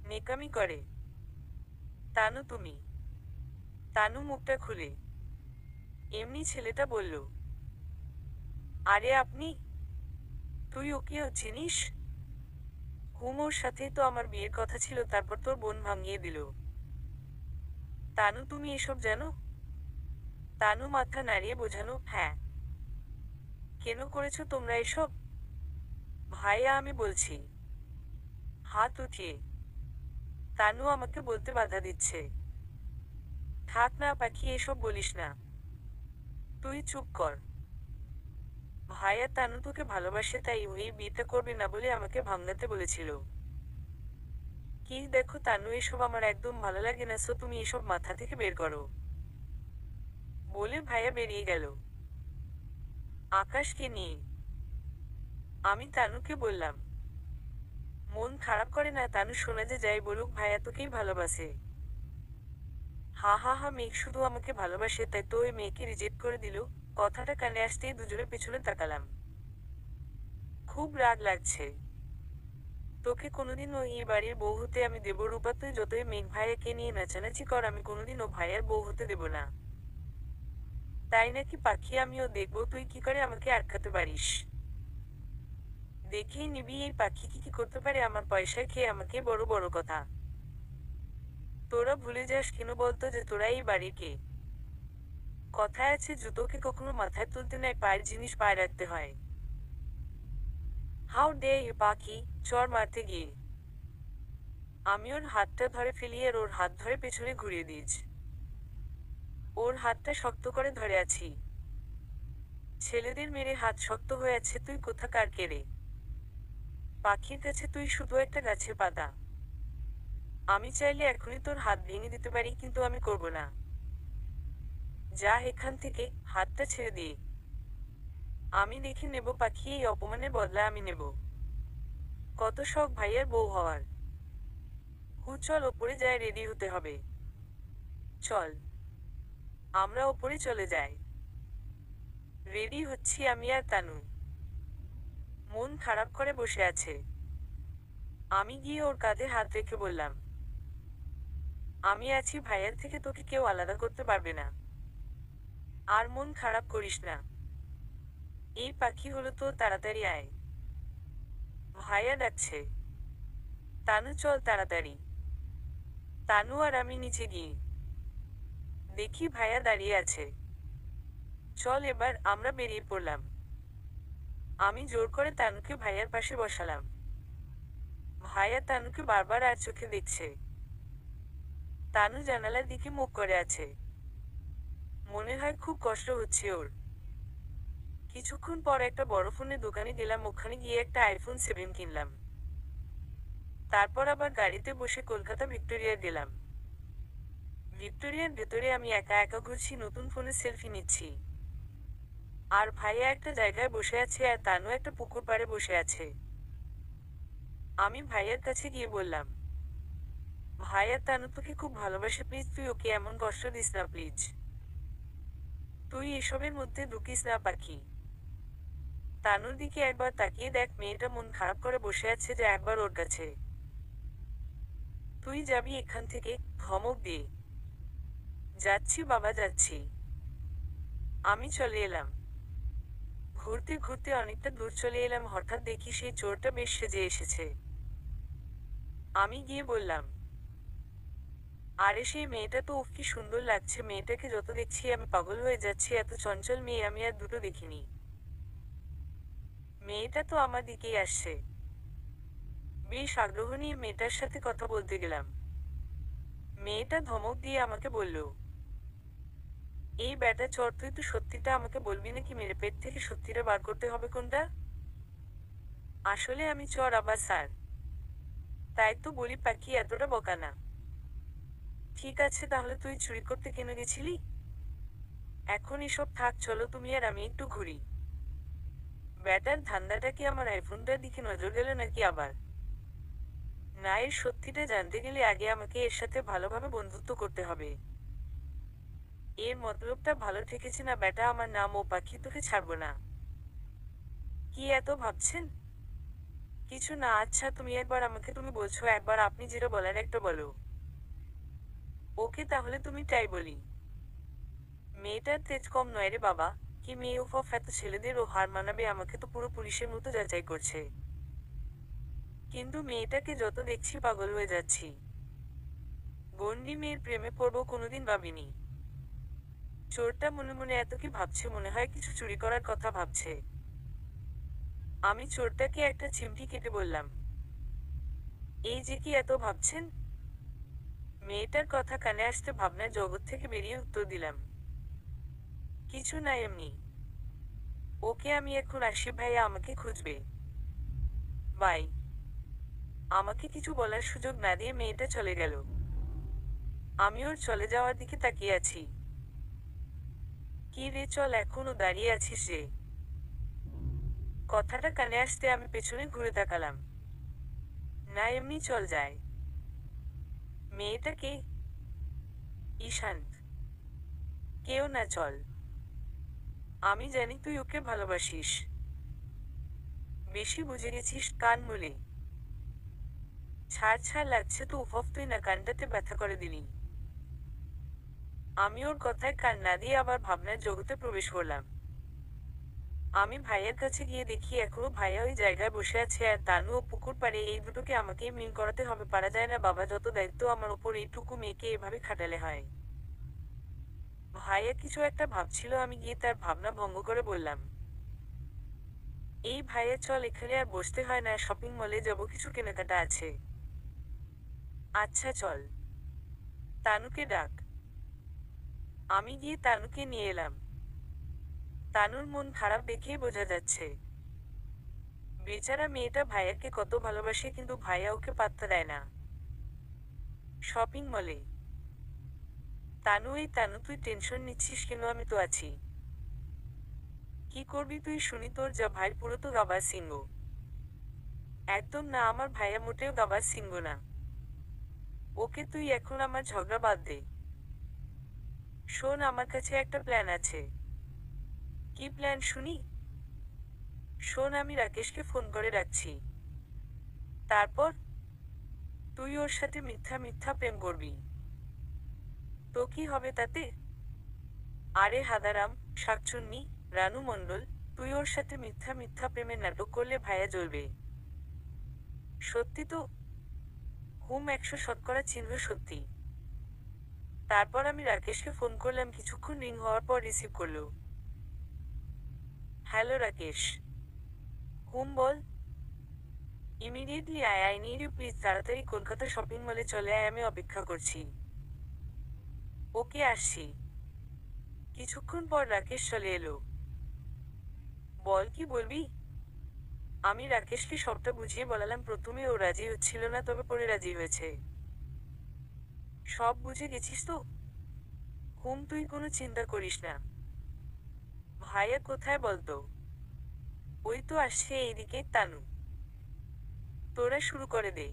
নেকামি করে। তানু তুমি। তানু মুখটা খুলে এমনি ছেলেটা বলল, আরে আপনি, তুই ওকে চিনিস? ওর সাথেই তো আমার বিয়ের কথা ছিল, তারপর তোর বোন ভাঙিয়ে দিল। তানু তুমি এসব জানো? তানু মাথা নাড়িয়ে বোঝানো, হ্যাঁ। কেন করেছো তোমরা এসব? ভাইয়া আমি বলছি। হাত উঠিয়ে। তানু আমাকে বলতে বাধা দিচ্ছে। থাক না পাখি, এসব বলিস না। তুই চুপ কর। ভাইয়া তানু তোকে ভালোবাসে, তাই ওই বিয়েটা করবে না বলে আমাকে ভাঙাতে বলেছিল। কি দেখো তানু, এসব আমার একদম ভালো লাগে না, সো তুমি এসব মাথা থেকে বের করো। বলে ভাইয়া বেরিয়ে গেল। আকাশকে নিয়ে আমি তানুকে বললাম, মন খারাপ করে না তানু, শোনা যে যাই বলুক ভাইয়া তোকেই ভালোবাসে। হা হা হা, মেঘ শুধু আমাকে ভালোবাসে, তাই তো ওই মেয়েকে রিজেক্ট করে দিল। কথাটা কানে আসতেই দুজনে পেছনে তাকালাম। খুব রাগ লাগছে। তোকে কোনোদিন ওই বাড়ির বউ হতে আমি দেব রূপা, তুই যতই মেঘ ভাইয়াকে নিয়ে নাচানাচি কর, আমি কোনোদিন ও ভাইয়ার বউ হতে দেব না। তাই নাকি পাখি? আমিও দেখবো তুই কি করে আমাকে আটকাতে পারিস। দেখেই নিবি এই পাখি কি কি করতে পারে আমার পয়সায় খেয়ে আমাকে। বড় বড় কথা। তোরা ভুলে যাস কেন বলতো যে তোরা এই বাড়ির কে? কথায় আছে, জুতোকে কখনো মাথায় তুলতে নেয়, পায়ের জিনিস পায়ে রাখতে হয়। হাউ ডে ইউ পাখি! চর মারতে গিয়ে আমি ওর হাতটা ধরে ফেলি আর ওর হাত ধরে পেছনে ঘুরিয়ে দিয়েছ। ওর হাতটা শক্ত করে ধরে আছি। ছেলেদের মেরে হাত শক্ত হয়ে আছে। তুই কোথাকার কে রে? পাখির কাছে তুই শুধু একটা গাছের পাতা। আমি চাইলে এখনই তোর হাত ভেঙে দিতে পারি, কিন্তু আমি করব না। যা এখান থেকে, হাতটা ছেড়ে দিয়ে। আমি দেখে নেব পাখি, এই অপমানের বদলা আমি নেব। কত শখ ভাইয়ের বউ হওয়ার। চল ওপরে যায়, রেডি হতে হবে। চল আমরা ওপরে চলে যাই। রেডি হচ্ছি আমি আর তানু। মন খারাপ করে বসে আছে। আমি গিয়ে ওর কাঁধে হাত রেখে বললাম, আমি আছি, ভাইয়ের থেকে তোকে কেউ আলাদা করতে পারবে না। আর মন খারাপ করিস না। এই পাখি হলো তো, তাড়াতাড়ি আয়। ভাইয়া ডাকছে। তানু চল তাড়াতাড়ি। তানু আর আমি নিচে গিয়ে দেখি ভাইয়া দাঁড়িয়ে আছে। চল এবার, আমরা বেরিয়ে পড়লাম। আমি জোর করে তানুকে ভাইয়ার পাশে বসালাম। ভাইয়া তানুকে বারবার আর চোখে দেখছে। তানু জানালার দিকে মুখ করে আছে। মনে হয় খুব কষ্ট হচ্ছে ওর। কিছুক্ষণ পর একটা বড় ফোনের দোকানে গেলাম, ওখানে গিয়ে একটা iPhone 7 কিনলাম। তারপর আবার গাড়িতে বসে কলকাতা ভিক্টোরিয়া গেলাম। ভিক্টোরিয়ার ভেতরে আমি একা একা ঘুরছি, নতুন ফোনে সেলফি নিচ্ছি। আর ভাইয়া একটা জায়গায় বসে আছে আর তানু একটা পুকুর পাড়ে বসে আছে। আমি ভাইয়ার কাছে গিয়ে বললাম, ভাইয়া তানু তোকে খুব ভালোবাসে, প্লিজ তুই ওকে এমন কষ্ট দিস না প্লিজ। তুই এসবের মধ্যে ঢুকিস না পাখি। তানুর দিকে একবার তাকিয়ে দেখ, মেয়েটা মন খারাপ করে বসে আছে, যে একবার ওর কাছে। তুই যাবি এখান থেকে? ধমক দিয়ে। যাচ্ছি বাবা, যাচ্ছি। আমি চলে এলাম। ঘুরতে ঘুরতে অনেকটা দূর চলে এলাম, হঠাৎ দেখি সেই চোরটা বেশ সেজে এসেছে। আমি গিয়ে বললাম, আরে সেই মেয়েটা তো, উফ কি সুন্দর লাগছে মেয়েটাকে, যত দেখছি আমি পাগল হয়ে যাচ্ছি, এত চঞ্চল মেয়ে আমি আর দুটো দেখিনি। মেয়েটা তো আমার দিকেই আসছে। বেশ আগ্রহ নিয়ে মেয়েটার সাথে কথা বলতে গেলাম। মেয়েটা ধমক দিয়ে আমাকে বলল, এই ব্যাটা চোর, তুই তো সত্যিটা আমাকে বলবি নাকি মেরে পেট থেকে সত্যিটা বার করতে হবে কোনটা? আসলে আমি চোর আবার স্যার। তাই তো বলি পাখি এতটা বোকা না। ঠিক আছে, তাহলে তুই চুরি করতে কেন গেছিলি? এখন এসব থাক, চলো তুমি আর আমি একটু ঘুরি। ব্যাটার ধান্দাটা কি আমার আইফোনটার দিকে নজর গেল নাকি আবার? না, এর সত্যিটা জানতে গেলে আগে আমাকে এর সাথে ভালোভাবে বন্ধুত্ব করতে হবে। এর মতলবটা ভালো ঠেকেছে না ব্যাটা, আমার নাম ও পাখি, তোকে ছাড়বো না। কি এত ভাবছেন? কিছু না। আচ্ছা, তুমি একবার আমাকে তুমি বলছো, একবার আপনি যেটা বলার একটা বলো। ওকে, তাহলে তুমি তাই বলি। মেয়েটার তেজ কম নয় রে বাবা। কি মেয়ে, উফ, এত ছেলেদের ও হার মানাবে, আমাকে তো পুরো পুলিশের মতো যাচাই করছে। কিন্তু মেয়েটাকে যত দেখছি পাগল হয়ে যাচ্ছি। গন্ডি মেয়ের প্রেমে পড়বো কোনোদিন ভাবিনি। চোরটা মনে মনে এত কি ভাবছে, মনে হয় কিছু চুরি করার কথা ভাবছে। আমি চোরটাকে একটা চিমটি কেটে বললাম, এই যে কি এত ভাবছেন? মেয়েটার কথা কানে আসতে ভাবনার জগৎ থেকে বেরিয়ে উত্তর দিলাম, কিছু না, এমনি। ওকে, আমি এখন আসি, ভাইয়া আমাকে খুঁজবে। বাই। আমাকে কিছু বলার সুযোগ না দিয়ে মেয়েটা চলে গেল। আমি ওর চলে যাওয়ার দিকে তাকিয়ে আছি। কি রে, চল, এখনো দাঁড়িয়ে আছিস রে? কথাটা কানে আসতে আমি পেছনে ঘুরে তাকালাম। না, এমনি চল যায়। মেয়েটা কে? ঈশান্ত। কেউ না, চল। আমি জানি তুই ওকে ভালোবাসিস। বেশি বুঝে গেছিস কান মুলে। ছাড় ছাড়, লাগছে তো, উফ, তুই না কানটাতে ব্যথা করে দিলি। আমি ওর কথায় কান না দিয়ে আবার ভাবনার জগতে প্রবেশ করলাম। আমি ভাইয়ের কাছে গিয়ে দেখি এখনো ভাইয়া ওই জায়গায় বসে আছে, আর তানু ও পুকুর পাড়ে, এই দুটোকে আমাকেই মিন করাতে হবে। পারা যায় না বাবা, যত দায়িত্ব আমার ওপর, এইটুকু মেয়েকে এভাবে খাটালে হয়? ভাইয়া কিছু একটা ভাবছিল, আমি গিয়ে তার ভাবনা ভঙ্গ করে বললাম, এই ভাইয়া চল, এখানে আর বসতে হয় না, শপিং মলে যাব, কিছু কেনাকাটা আছে। আচ্ছা চল। তানুকে ডাক। আমি গিয়ে তানুকে নিয়ে এলাম। তানুর মন খারাপ দেখেই বোঝা যাচ্ছে। বেচারা মেয়েটা ভাইয়াকে কত ভালোবাসে, কিন্তু ভাইয়া ওকে পাত্তা দেয় না। শপিং মলে। তানু, এই তানু, তুই টেনশন নিচ্ছিস কেন? আমি তো আছি। কি করবি তুই শুনি? তোর যা ভাই পুরো তো গাবার সিংহ। একদম না, আমার ভাইয়া মোটেও গাবার সিংহ না। ওকে, তুই এখন আমার ঝগড়া বাদ দে। শোন, আমার কাছে একটা প্ল্যান আছে। কি প্ল্যান শুনি? শোন, আমি রাকেশকে ফোন করে রাখছি। তারপর তুই ওর সাথে মিথ্যা মিথ্যা প্রেম করবি। তো কি হবে তাতে? আরে হাদারাম, শাকচুন্নি, রানু মণ্ডল, তুই ওর সাথে মিথ্যা মিথ্যা প্রেমের নাটক করলে ভাইয়া জ্বলবে। সত্যি তো? হুম, 100% চিহ্ন সত্যি। তারপর আমি রাকেশকে ফোন করলাম, কিছুক্ষণ রিং হওয়ার পর রিসিভ করলো। হ্যালো রাকেশ। হুম, বল। Immediately I need you, please, তাড়াতাড়ি কলকাতা শপিং মলে চলে আয়, আমি অপেক্ষা করছি। ওকে, আসছি। কিছুক্ষণ পর রাকেশ চলে এলো। বল, কি বলবি? আমি রাকেশকে সবটা বুঝিয়ে বলালাম। প্রথমে ও রাজি হচ্ছিল না, তবে পরে রাজি হয়েছে। সব বুঝে গেছিস তো? হুম, তুই কোনো চিন্তা করিস না। ভাইয়া কোথায় বলতো? ওই তো আসছে এইদিকে। তানু, তোরা শুরু করে দে।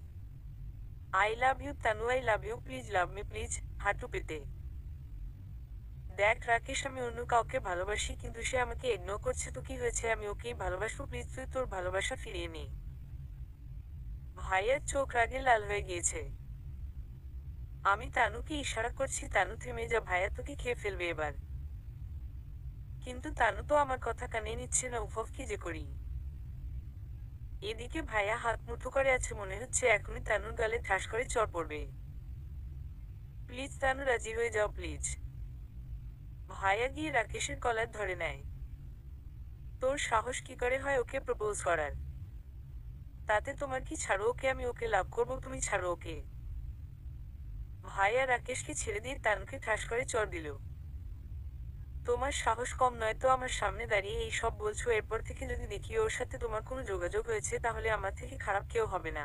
I love you Tanu, I love you, please love me please, হাঁটু পেতে। দেখ রাকেশ, আমি অন্য কাউকে ভালোবাসি, কিন্তু সে আমাকে ইগনোর করছে, তো কি হয়েছে? আমি ওকেই ভালোবাসবো, প্লিজ তুই তোর ভালোবাসা ফিরিয়ে নে। ভাইয়ের চোখ রাগে লাল হয়ে গিয়েছে। আমি তানুকে ইশারা করছি, তানু থেমে যা, ভাইয়া তোকে খেয়ে ফেলবে এবার। কিন্তু তানু তো আমার কথা কানে নিচ্ছে না, উফ, কি যে করি। এদিকে ভাইয়া হাত মুঠো করে আছে, মনে হচ্ছে এখনই তানুর গালে ঠাস করে চড় পড়বে। প্লিজ তানু, রাজি হয়ে যাও প্লিজ। ভাইয়া গিয়ে রাকেশের কলার ধরে নেয়। তোর সাহস কি করে হয় ওকে প্রপোজ করার? তাতে তোমার কি? ছাড়ো ওকে, আমি ওকে লাভ করবো, তুমি ছাড়ো ওকে। ভাইয়া রাকেশকে ছেড়ে দিয়ে তানুকে ঠাস করে চড় দিল। তোমার সাহস কম নয় তো আমার সামনে দাঁড়িয়ে এই সব বলছো? এরপর থেকে যদি দেখি ওর সাথে তোমার কোনো যোগাযোগ হয়েছে তাহলে আমার থেকে খারাপ কেউ হবে না।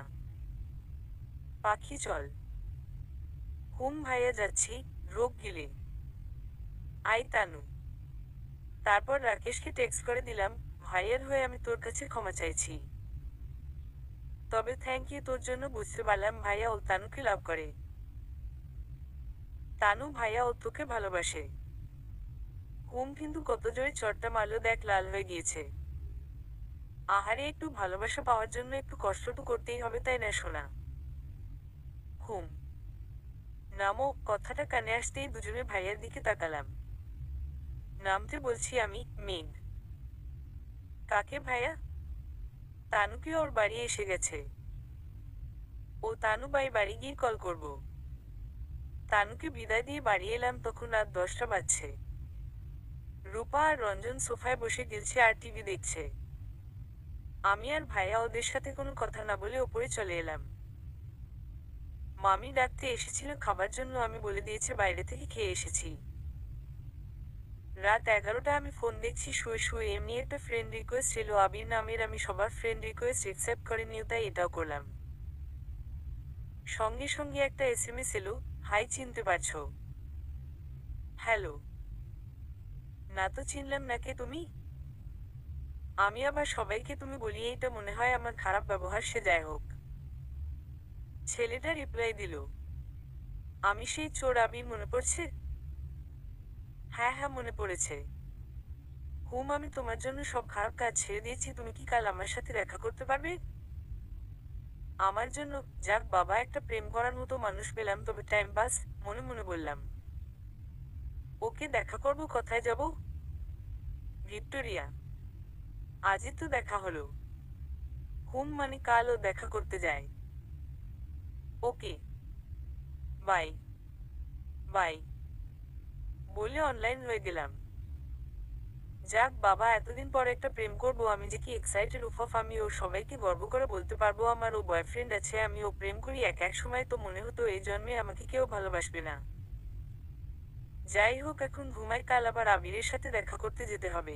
পাখি চল। ভাইয়া যাচ্ছি। রোগ গিলে। আই তানু। তারপর রাকেশকে টেক্সট করে দিলাম, ভাইয়ের হয়ে আমি তোর কাছে ক্ষমা চাইছি। তবে থ্যাংক ইউ তোর জন্য, বুঝতে পারলাম ভাইয়া ও তানুকে লাভ করে। তানু ভাইয়া ও তোকে ভালোবাসে। কিন্তু কত জোরে চড়টা মারলো দেখ, লাল হয়ে গিয়েছে। আহারে, একটু ভালোবাসা পাওয়ার জন্য একটু কষ্ট তো করতেই হবে, তাই না সোনা? হুম। নামো। কথাটা কানে আসতেই দুজনে ভাইয়ার দিকে তাকালাম। নামতে বলছি আমি, মেঘ। কাকে ভাইয়া? তানুকে, ওর বাড়ি এসে গেছে। ও তানু বাড়ি গিয়ে কল করব। তানুকে বিদায় দিয়ে বাড়ি এলাম তখন রাত 10টা বাজছে। রূপা আর রঞ্জন সোফায় বসে গিলছে আর টিভি দেখছে। আমি আর ভাইয়া ওদের সাথে কোনো কথা না বলে ওপরে চলে এলাম। মামি ডাকতে এসেছিল খাবার জন্য, আমি বলে দিয়েছে বাইরে থেকে খেয়ে এসেছি। রাত 11টা, আমি ফোন দেখছি শুয়ে শুয়ে, এমনি একটা ফ্রেন্ড রিকোয়েস্ট এলো আবির নামের। আমি সবার ফ্রেন্ড রিকোয়েস্ট অ্যাকসেপ্ট করে নিও, তাই এটাও করলাম। সঙ্গে সঙ্গে একটা এসএমএস এলো, হাই, চিনতে পারছো? হ্যালো। না তো চিনলাম না, কে তুমি? আমি আবার সবাইকে তুমি বলি, এইটা মনে হয় আমার খারাপ ব্যবহার, সে যাই হোক। ছেলেটা রিপ্লাই দিল, আমি সেই চোর আবির, মনে পড়ছে? হ্যাঁ হ্যাঁ, মনে পড়েছে। আমি তোমার জন্য সব খারাপ কাজ ছেড়ে দিয়েছি, তুমি কি কাল আমার সাথে দেখা করতে পারবে? আমার জন্য? যাক বাবা, একটা প্রেম করার মতো মানুষ পেলাম, তবে টাইম পাস। মনে মনে বললাম। ওকে, দেখা করব। কোথায় যাব? ভিক্টোরিয়া। আজই তো দেখা হলো। মানে কালও দেখা করতে যায়? ওকে। বাই। বাই। বলে অনলাইন হয়ে গেলাম। যাক বাবা, এতদিন পর একটা প্রেম করব, আমি যে কি এক্সাইটেড! উফ, আমি ও সবাইকে গর্ব করে বলতে পারবো আমার ও বয়ফ্রেন্ড আছে, আমি ও প্রেম করি। এক এক সময় তো মনে হতো এই জন্মে আমাকে কেউ ভালোবাসবে না। যাই হোক, এখন ঘুমাই, কাল আবার আবিরের সাথে দেখা করতে যেতে হবে।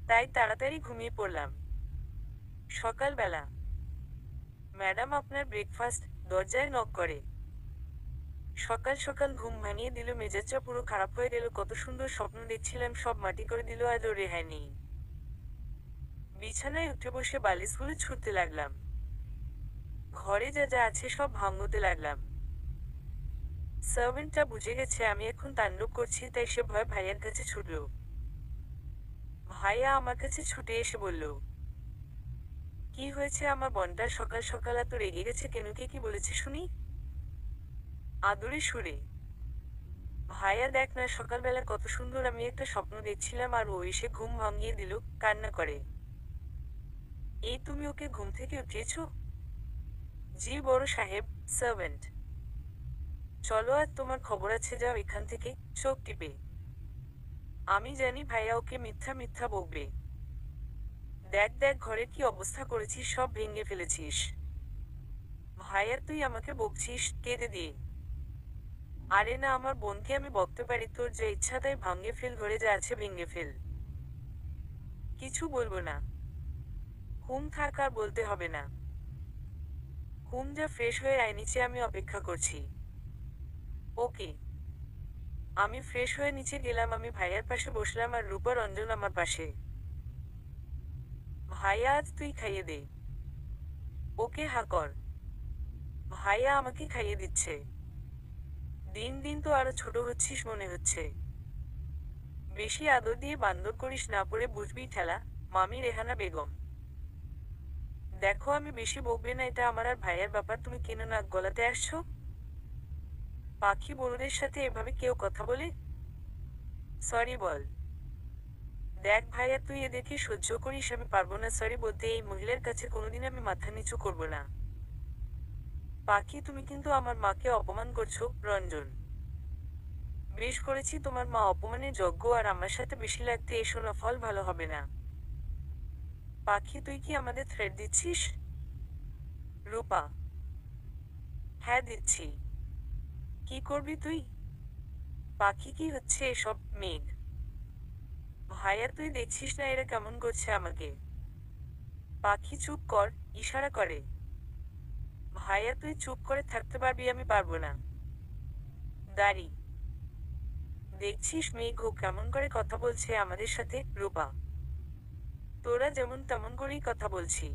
তাই তাড়াতাড়ি ঘুমিয়ে পড়লাম। সকালবেলা। ম্যাডাম, আপনার ব্রেকফাস্ট। দরজায় নক করে। সকাল সকাল ঘুম ভাঙিয়ে দিল, মেজাজটা পুরো খারাপ হয়ে গেল। কত সুন্দর স্বপ্ন দেখছিলাম, সব মাটি করে দিল, আজও রেহাই নেই। বিছানায় উঠে বসে বালিশগুলো ছুঁড়তে লাগলাম। ঘরে যা যা আছে সব ভাঙতে লাগলাম। সার্ভেন্টটা বুঝে গেছে আমি এখন তাণ্ডব করছি, তাই সে ভয় ভাইয়ার কাছে ছুটল। ভাইয়া আমার কাছে ছুটে এসে বলল, কি হয়েছে আমার বোনটা সকাল সকাল এত রেগে গেছে কেন? কে কি বলেছে শুনি? আদুরে সুরে। ভাইয়া দেখ না, সকালবেলা কত সুন্দর আমি একটা স্বপ্ন দেখছিলাম আর ও এসে ঘুম ভাঙিয়ে দিল, কান্না করে। এই তুমি ওকে ঘুম থেকে উঠিয়েছো? জি বড় সাহেব। সার্ভেন্ট। চলো, আর তোমার খবর আছে, যাও এখান থেকে। চোখ টিপে। আমি জানি ভাইয়া ওকে মিথ্যা মিথ্যা বকবে। দেখ দেখ, ঘরের কি অবস্থা করেছিস, সব ভেঙে ফেলেছিস। ভাইয়া তুই আমাকে বকছিস? কেঁদে দিয়ে। আরে না, আমার বোনকে আমি বকতে পারি, তোর যা ইচ্ছা তাই ভাঙে ফেল, ঘরে যা আছে ভেঙে ফেল। কিছু বলবো না। থাক, আর বলতে হবে না। যা ফ্রেশ হয়ে আয় নিচে, আমি অপেক্ষা করছি। ওকে। আমি ফ্রেশ হয়ে নিচে গেলাম, আমি ভাইয়ার পাশে বসলাম আর রূপা রঞ্জন আমার পাশে। ভাইয়া, আজ তুই খাইয়ে দে। ওকে, হা কর। ভাইয়া আমাকে খাইয়ে দিচ্ছে। দিন দিন তো আরো ছোট হচ্ছিস মনে হচ্ছে। বেশি আদর দিয়ে বান্দর করিস না, পরে বুঝবি ঠেলা। মামি রেহানা বেগম। দেখো, আমি বেশি বকবে না, এটা আমার আর ভাইয়ার ব্যাপার, তুমি কেন নাক গলাতে আসছো? পাখি বড়দের সাথে এভাবে কেউ কথা বলে? সরি বল। দেখ ভাইয়া, তুই এদেরকে সহ্য করিস, আমি পারবো না সরি বলতে। এই মহিলার কাছে কোনোদিন আমি মাথা নিচু করব না। পাখি, তুমি কিন্তু আমার মাকে অপমান করছো। রঞ্জন। বেশ করেছি, তোমার মা অপমানের যোগ্য, আর আমার সাথে বেশি লাগতে এসো না, ফল ভালো হবে না। পাখি, তুই কি আমাদের থ্রেট দিচ্ছিস? রূপা। হ্যাঁ দিচ্ছি। কি করবি তুই? পাখি কি হচ্ছে এসব? মেঘ, ভাইয়া তুই দেখছিস না এরা কেমন করছে আমাকে? পাখি চুপ কর, ইশারা করে। ভাইয়া তুই চুপ করে থাকতে পারবি? আমি পারবো না। দাঁড়ি, দেখছিস মেঘ ও কেমন করে কথা বলছে আমাদের সাথে? রূপা, তোরা যেমন তেমন করেই কথা বলছি।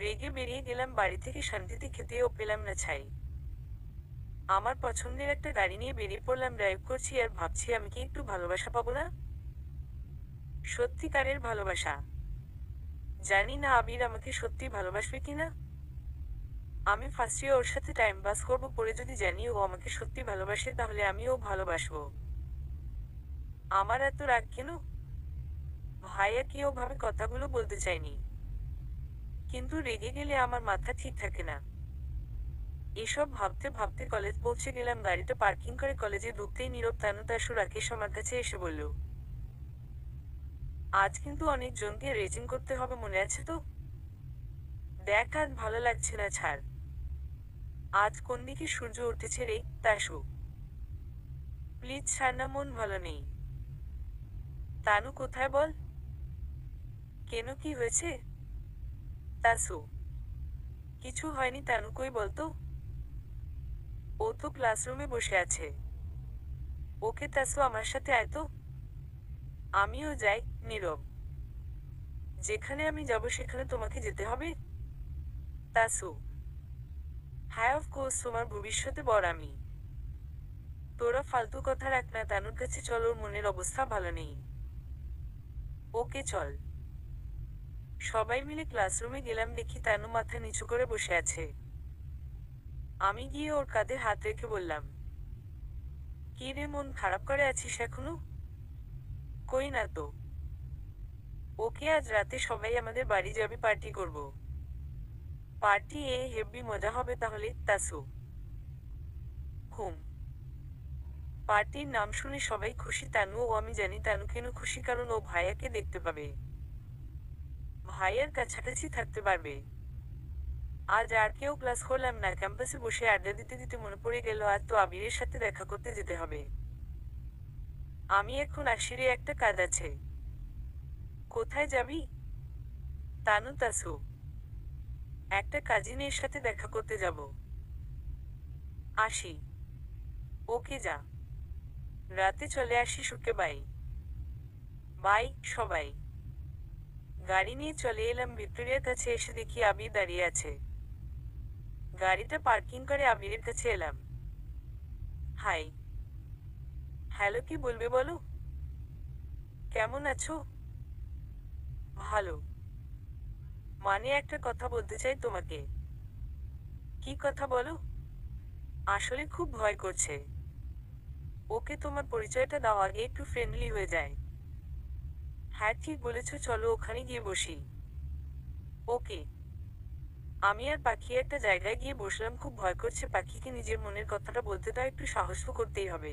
রেগে বেরিয়ে গেলাম বাড়ি থেকে, শান্তিতে খেতেও পেলাম না ছাই। আমার পছন্দের একটা গাড়ি নিয়ে বেরিয়ে পড়লাম, ড্রাইভ করছি আর ভাবছি আমি কি একটু ভালোবাসা পাবো না? সত্যিকারের ভালোবাসা। জানি না আবির আমাকে সত্যি ভালোবাসবে কিনা। আমি ফার্স্টে ওর সাথে টাইম পাস করবো, পরে যদি জানি ও আমাকে সত্যি ভালোবাসে তাহলে আমিও ভালোবাসবো। আমার এত রাগ কেন? ভাইয়া কি ওভাবে কথাগুলো বলতে চাইনি, কিন্তু রেগে গেলে আমার মাথা ঠিক থাকে না। এসব ভাবতে ভাবতে কলেজ পৌঁছে গেলাম। গাড়িটা পার্কিং করে কলেজে ঢুকতেই নীরব, তানু, তাসু, রাকেশ আমার কাছে এসে বলল, আজ কিন্তু অনেক জনকে রেজিং করতে হবে, মনে আছে তো? দেখ আজ ভালো লাগছে না, ছাড়। আজ কোন দিকে সূর্য উঠেছে রে তাসু? প্লিজ ছাড় না, মন ভালো নেই। তানু কোথায় বল? কেন, কি হয়েছে? তাসু, কিছু হয়নি। তানু কই বলতো? ও তো ক্লাসরুমে বসে আছে। ওকে তাসু, আমার সাথে আয় তো। আমিও যাই। নীরব, যেখানে আমি যাব সেখানে তোমাকে যেতে হবে? তাসু, হ্যাঁ অফকোর্স, তোমার ভবিষ্যতে বর আমি। তোরা ফালতু কথা রাখ না, তানুর কাছে চল, ওর মনের অবস্থা ভালো নেই। ওকে চল। সবাই মিলে ক্লাসরুমে গেলাম, দেখি তানু মাথা নিচু করে বসে আছে। আমি গিয়ে ওর কাঁধে হাত রেখে বললাম, কি রে, মন খারাপ করে আছিস এখনো? কই না তো। ওকে, আজ রাতে সবাই আমাদের বাড়ি যাবে, পার্টি করব। পার্টি? হেব্বি মজা হবে তাহলে। তাসু, হুম। পার্টির নাম শুনে সবাই খুশি, তানু ও আমি জানি তানু কেন খুশি, কারণ ও ভাইয়াকে দেখতে পাবে, ভাইয়ার কাছাকাছি থাকতে পারবে। আজ আর কেউ ক্লাস করলাম না, ক্যাম্পাসে বসে আড্ডা দিতে দিতে মনে পড়ে গেল আজ তো আবিরের সাথে দেখা করতে যেতে হবে। আমি এখন আসি রে, একটা কাজ আছে। কোথায় যাবি? তানু, তাসু, একটা কাজিনের সাথে দেখা করতে যাব। আসি। ওকে যা, রাতে চলে আসিস। Okay bye. বাই সবাই। গাড়ি নিয়ে চলে এলাম ভিক্টোরিয়ার কাছে, এসে দেখি আবির দাঁড়িয়ে আছে। গাড়িটা পার্কিং করে আবিরের কাছে এলাম। হাই। হ্যালো, কি বলবে বলো? কেমন আছো? ভালো। মানে একটা কথা বলতে চাই তোমাকে। কি কথা বলো? আসলে খুব ভয় করছে। ওকে, তোমার পরিচয়টা দাও, আগে একটু ফ্রেন্ডলি হয়ে যায়। হ্যাঁ ঠিক বলেছো, চলো ওখানে গিয়ে বসি। ওকে। আমি আর পাখি একটা জায়গায় গিয়ে বসলাম। খুব ভয় করছে, পাখিকে নিজের মনের কথাটা বলতে দাও, একটু সাহস তো করতেই হবে।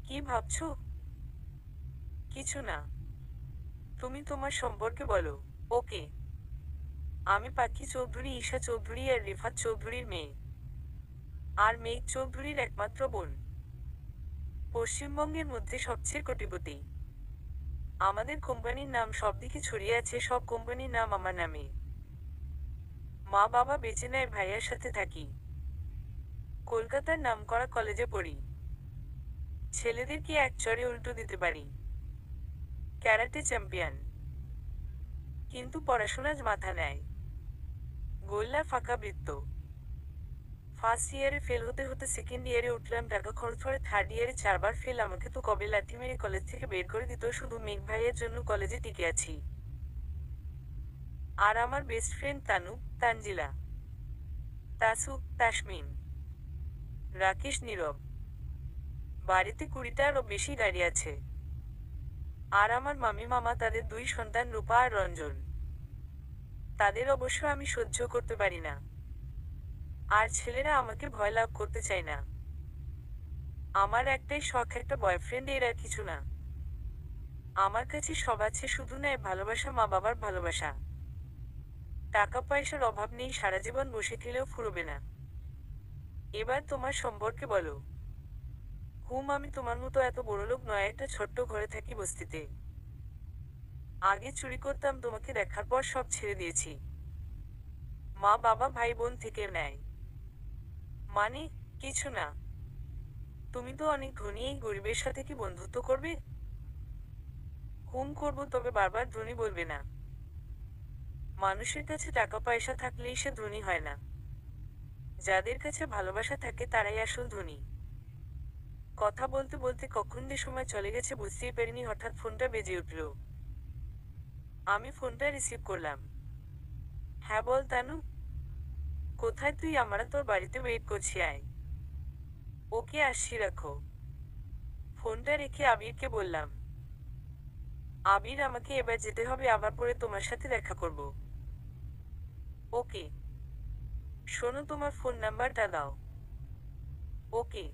কি ভাবছো? কিছু না। তুমি তোমার সম্পর্কে বলো। ওকে। আমি পাখি চৌধুরী, ঈশা চৌধুরী আর রিফাত চৌধুরীর মেয়ে, আর মেঘ চৌধুরীর একমাত্র বোন। পশ্চিমবঙ্গের মধ্যে সবচেয়ে কোটিপতি। আমাদের কোম্পানির নাম সবদিকে ছড়িয়ে আছে, সব কোম্পানির নাম আমার নামে। মা বাবা বেঁচে নেয়, ভাইয়ার সাথে থাকি। কলকাতার নামকরা কলেজে পড়ি। ছেলেদেরকে এক চড়ে উল্টো দিতে পারি। Karate champion. কিন্তু পড়াশোনায় মাথা নেয়। গোল্লা ফাঁকা বৃত্ত। ফার্স্ট ইয়ারে ফেল হতে হতে সেকেন্ড ইয়ারে উঠলাম, টাকা খরচ করে থার্ড ইয়ারে 4বার ফেল। আমাকে তো কবে লাঠি মেরে কলেজ থেকে বের করে দিত, শুধু মেঘ ভাইয়ের জন্য কলেজে টিকে আছি। আর আমার বেস্ট ফ্রেন্ড তানু, তানজিলা, তাসু, তাসমিন, রাকেশ, নীরব। বাড়িতে 20টারও বেশি গাড়ি আছে। আর আমার মামি মামা, তাদের 2 সন্তান রূপা আর রঞ্জন। তাদের অবশ্য আমি সহ্য করতে পারি না। আর ছেলেরা আমাকে ভয় লাভ করতে চায় না। আমার একটাই শখ, একটা বয়ফ্রেন্ড, এর আর কিছু না। আমার কাছে সব আছে, শুধু নেয় ভালোবাসা, মা বাবার ভালোবাসা। টাকা পয়সার অভাব নেই, সারা জীবন বসে খেলেও ফুরবে না। এবার তোমার সম্পর্কে বলো। আমি তোমার মতো এত বড়লোক নয়, একটা ছোট্ট ঘরে থাকি বস্তিতে। আগে চুরি করতাম, তোমাকে দেখার পর সব ছেড়ে দিয়েছি। মা বাবা ভাই বোন থেকে নেয়। মানে? কিছু না। তুমি তো অনেক ধনী, এই গরিবের সাথে কি বন্ধুত্ব করবে? করবো, তবে বারবার ধনী বলবে না। মানুষের কাছে টাকা পয়সা থাকলেই সে ধনী হয় না। যাদের কাছে ভালোবাসা থাকে তারাই আসল ধনী। কথা বলতে বলতে কখন যে সময় চলে গেছে বুঝতেই পারিনি, হঠাৎ ফোনটা বেজে উঠল। আমি ফোনটা রিসিভ করলাম। হ্যাঁ বল তানু। কোথায় তুই? আমরা তোর বাড়িতে ওয়েট করছি, আয়। ওকে, আসছি, রাখো। ফোনটা রেখে আবিরকে বললাম, আবির, আমাকে এবার যেতে হবে, আবার পরে তোমার সাথে দেখা করব। ওকে। শোনো, তোমার ফোন নাম্বারটা দাও। ওকে।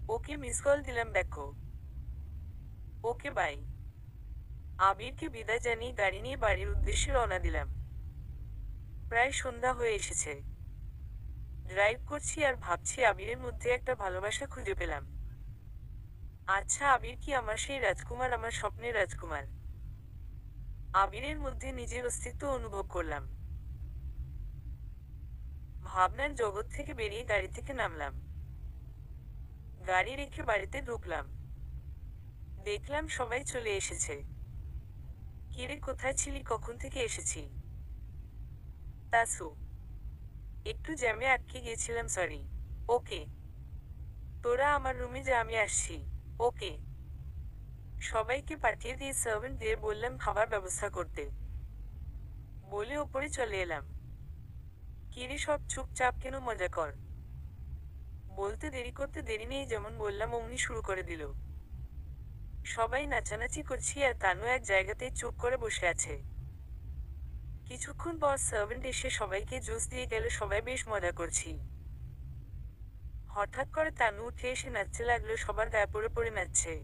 ওকে, মিস কল দিলাম, দেখো। ওকে, বাই। আবিরকে বিদায় জানিয়ে গাড়ি নিয়ে বাড়ির উদ্দেশ্যে রওনা দিলাম। প্রায় সন্ধ্যা হয়ে এসেছে। ড্রাইভ করছি আর ভাবছি আবিরের মধ্যে একটা ভালোবাসা খুঁজে পেলাম। আচ্ছা, আবির কি আমার সেই রাজকুমার, আমার স্বপ্নের রাজকুমার? আবিরের মধ্যে নিজের অস্তিত্ব অনুভব করলাম। ভাবনার জগৎ থেকে বেরিয়ে গাড়ি থেকে নামলাম। গাড়ি রেখে বাড়িতে ঢুকলাম। দেখলাম সবাই চলে এসেছে। কিরে, কোথায় ছিলি? কখন থেকে এসেছি? তাসু, একটু জ্যামে আটকে গিয়েছিলাম, সরি। ওকে। তোরা আমার রুমে যা, আমি আসছি। ওকে। সবাইকে পাঠিয়ে দিয়ে সার্ভেন্টদের বললাম খাবার ব্যবস্থা করতে। বলে ওপরে চলে এলাম। কিরে, সব চুপচাপ কেন? মজা কর। বলতে দেরি করতে দেরি নেই, যেমন বললাম অমনি শুরু করে দিল। সবাই নাচানাচি করছি আর তানু এক জায়গাতেই চুপ করে বসে আছে। কিছুক্ষণ পর সার্ভেন্ট এসে সবাইকে জুস দিয়ে গেল, সবাই বেশ মজা করছি। হঠাৎ করে তানু উঠে এসে নাচতে লাগলো, সবার গায়ে পড়ে পড়ে নাচছে।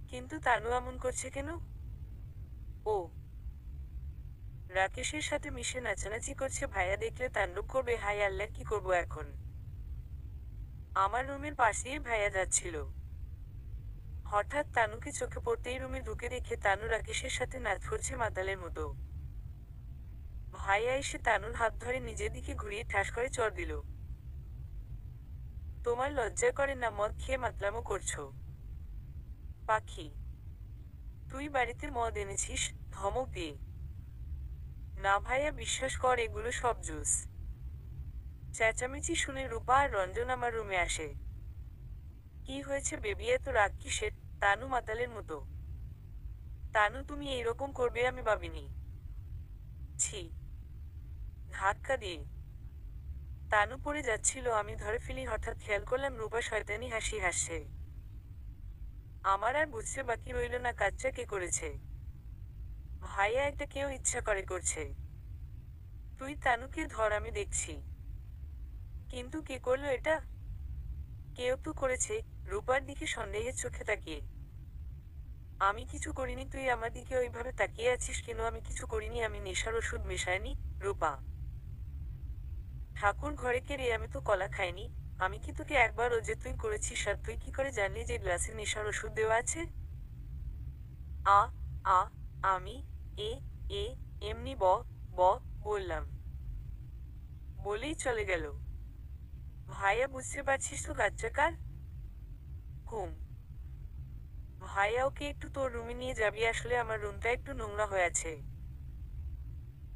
কিন্তু তানু এমন করছে কেন? ও রাকেশের সাথে মিশে নাচানাচি করছে, ভাইয়া দেখলে তাণ্ডব করবে। হাই আল্লাহ, কি করব এখন? আমার রুমের পাশেই ভাইয়া যাচ্ছিল। হঠাৎ তানুকে চোখে পড়তেই রুমে ঢুকে দেখে তানু রাকেশের সাথে নাচ করছে মাতালের মতো। ভাইয়া এসে তানুর হাত ধরে নিজের দিকে ঘুরিয়ে ঠাস করে চড় দিল। তোমার লজ্জা করে না? মদ খেয়ে মাতলামো করছো? পাখি, তুই বাড়িতে মদ এনেছিস? ধমক দিয়ে। না ভাইয়া, বিশ্বাস কর, এগুলো সব জুস। চেঁচামেচি শুনে রূপা আর রঞ্জন আমার রুমে আসে। কি হয়েছে বেবি, এত রাগ কিসের? তানু মাতালের মতো। তানু, তুমি এইরকম করবে আমি ভাবিনি। ছি। ধাক্কা দিয়ে তানু পড়ে যাচ্ছিল, আমি ধরে ফেলি। হঠাৎ খেয়াল করলাম রূপা শয়তানি হাসি হাসছে। আমার আর বুঝতে বাকি রইল না কাজটা কে করেছে। ভাইয়া, এটা কেউ ইচ্ছা করে করছে। তুই তানুকে ধর, আমি দেখছি। কিন্তু কে করলো এটা? কেউ তো করেছে। রূপার দিকে সন্দেহের চোখে তাকিয়ে। আমি কিছু করিনি। তুই আমার দিকে ওইভাবে তাকিয়ে আছিস কেন? আমি কিছু করিনি, আমি নেশার ওষুধ মেশাইনি। রূপা, ঠাকুর ঘরে কে রে? আমি তো কলা খাইনি। আমি কি তোকে একবারও যে তুই করেছিস আর তুই কি করে জানলি যে গ্লাসে নেশার ওষুধ দেওয়া আছে? আ আ আমি এ এ এমনি ব বললাম, বলেই চলে গেল। ভাইয়া, বুঝতে পারছিস তো কাজটা কার? হুম। ভাইয়া, ওকে একটু তোর রুমে নিয়ে যাবি? আসলে আমার রুমটা একটু নোংরা হয়ে আছে।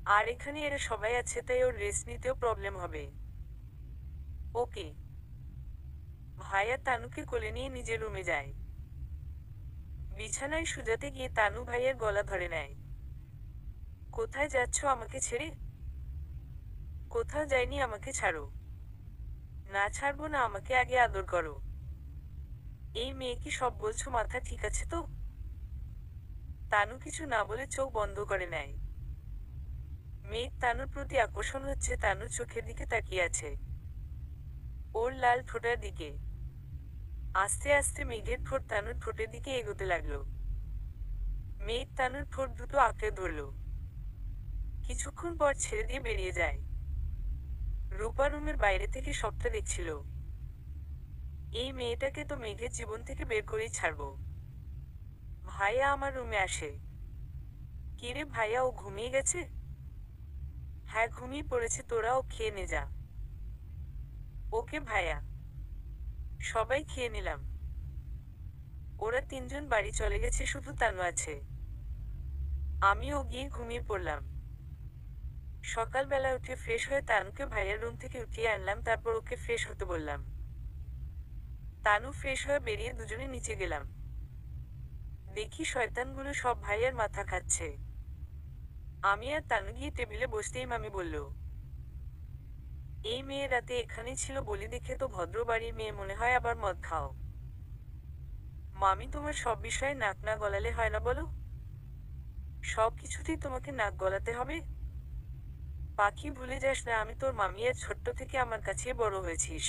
আর এখানে এরা সবাই আছে, তাই ওর রেস্ট নিতেও প্রবলেম হবে। ওকে। ভাইয়া তানুকে কোলে নিয়ে নিজের রুমে যায়। বিছানায় সুজাতে গিয়ে তানু ভাইয়ের গলা ধরে নেয়। কোথায় যাচ্ছ আমাকে ছেড়ে? কোথাও যাইনি, আমাকে ছাড়ো। না ছাড়বো না, আমাকে আগে আদর করো। এই মেয়ে কি সব বলছো? মাথা ঠিক আছে তো? তানু কিছু না বলে চোখ বন্ধ করে নেয়। মেয়ের তানুর প্রতি আকর্ষণ হচ্ছে, তানুর চোখের দিকে তাকিয়ে আছে। ওর লাল ঠোঁটার দিকে। আস্তে আস্তে মেঘের ঠোঁট তানুর ঠোঁটের দিকে এগোতে লাগলো। মেঘ তানুর ঠোঁট দুটো আঁকড়ে ধরল। কিছুক্ষণ পর ছেড়ে দিয়ে বেরিয়ে যায়। রূপা রুমের বাইরে থেকে সবটা দেখছিল। এই মেয়েটাকে তো মেঘের জীবন থেকে বের করেই ছাড়বো। ভাইয়া আমার রুমে আসে। কিরে ভাইয়া, ও ঘুমিয়ে গেছে? হ্যাঁ, ঘুমিয়ে পড়েছে, তোরাও খেয়ে নে যা। ওকে ভাইয়া। সবাই খেয়ে নিলাম। ওরা তিনজন বাড়ি চলে গেছে, শুধু তানু আছে। আমিও গিয়ে ঘুমিয়ে পড়লাম। সকালবেলা উঠে ফ্রেশ হয়ে তানুকে ভাইয়ার রুম থেকে উঠিয়ে আনলাম, তারপর ওকে ফ্রেশ হতে বললাম। তানু ফ্রেশ হয়ে বেরিয়ে দুজনে নিচে গেলাম। দেখি শয়তানগুলো সব ভাইয়ার মাথা খাচ্ছে। আমি আর তানু গিয়ে টেবিলে বসতেই মামি বলল, এই মেয়ে রাতে এখানেই ছিল, বলি দেখে তো ভদ্র বাড়ির মেয়ে মনে হয়, আবার মদ খাও। মামি, তোমার সব বিষয়ে নাক না গলালে হয় না বলো? সব কিছুতেই তোমাকে নাক গলাতে হবে? পাখি, ভুলে যাস না আমি তোর মামি, আর ছোট্ট থেকে আমার কাছে বড় হয়েছিস।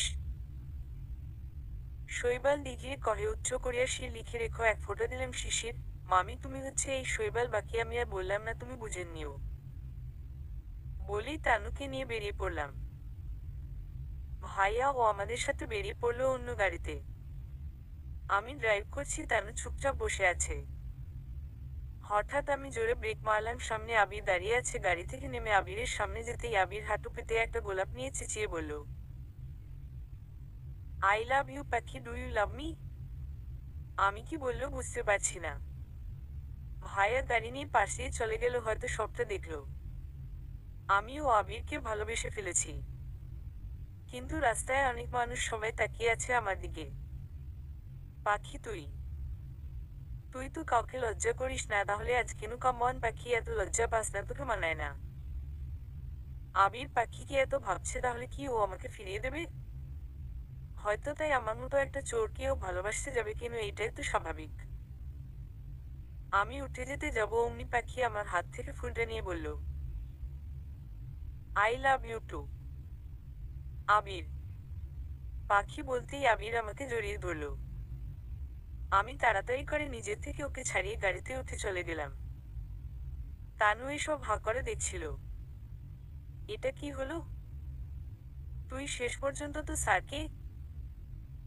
শৈবাল লিখিয়ে কহে উচ্চ করিয়া শির লিখে রেখো, এক ফোঁটা দিলাম শিশির। মামি, তুমি হচ্ছে এই শৈবাল, বাকি আমি আর বললাম না, তুমি বুঝে নিও। বলেই তানুকে নিয়ে বেরিয়ে পড়লাম। ভাইয়া ও আমাদের সাথে বেরিয়ে পড়লো অন্য গাড়িতে। আমি ড্রাইভ করছি, তানু চুপচাপ বসে আছে। হঠাৎ আমি জোরে ব্রেক মারলাম, সামনে আবির দাঁড়িয়ে আছে। গাড়ি থেকে নেমে আবিরের সামনে যেতেই আবির হাঁটু পেতে একটা গোলাপ নিয়ে চেঁচিয়ে বলল, আই লাভ ইউ পাখি, ডু ইউ লাভ মি? আমি কি বললো বুঝতে পারছি না। ভাইয়া গাড়ি নিয়ে পাশেই চলে গেল, হয়তো সবটা দেখলো। আমিও আবিরকে ভালোবেসে ফেলেছি। কিন্তু রাস্তায় অনেক মানুষ, সবাই তাকিয়ে আছে আমার দিকে। পাখি, তুই তুই তো কাউকে লজ্জা করিস না, তাহলে আজ কেন? কামন পাখি, এত লজ্জা পাস না? তোকে মানায় না। আবির পাখিকে এত ভাবছে, তাহলে কি ও আমাকে ফিরিয়ে দেবে? হয়তো তাই আমার মতো একটা চোরকেও ভালোবাসতে যাবে, কেন? এইটাই তো স্বাভাবিক। আমি উঠে যেতে যাব, অমনি পাখি আমার হাত থেকে ফুলটা নিয়ে বলল, আই লাভ ইউ টু আবির। পাখি বলতেই আবির আমাকে জড়িয়ে ধরল। আমি তাড়াতাড়ি করে নিজের থেকে ওকে ছাড়িয়ে গাড়িতে উঠে চলে গেলাম। তানু এসব হাঁ করে দেখছিল। এটা কি হলো? তুই শেষ পর্যন্ত তো স্যারকে।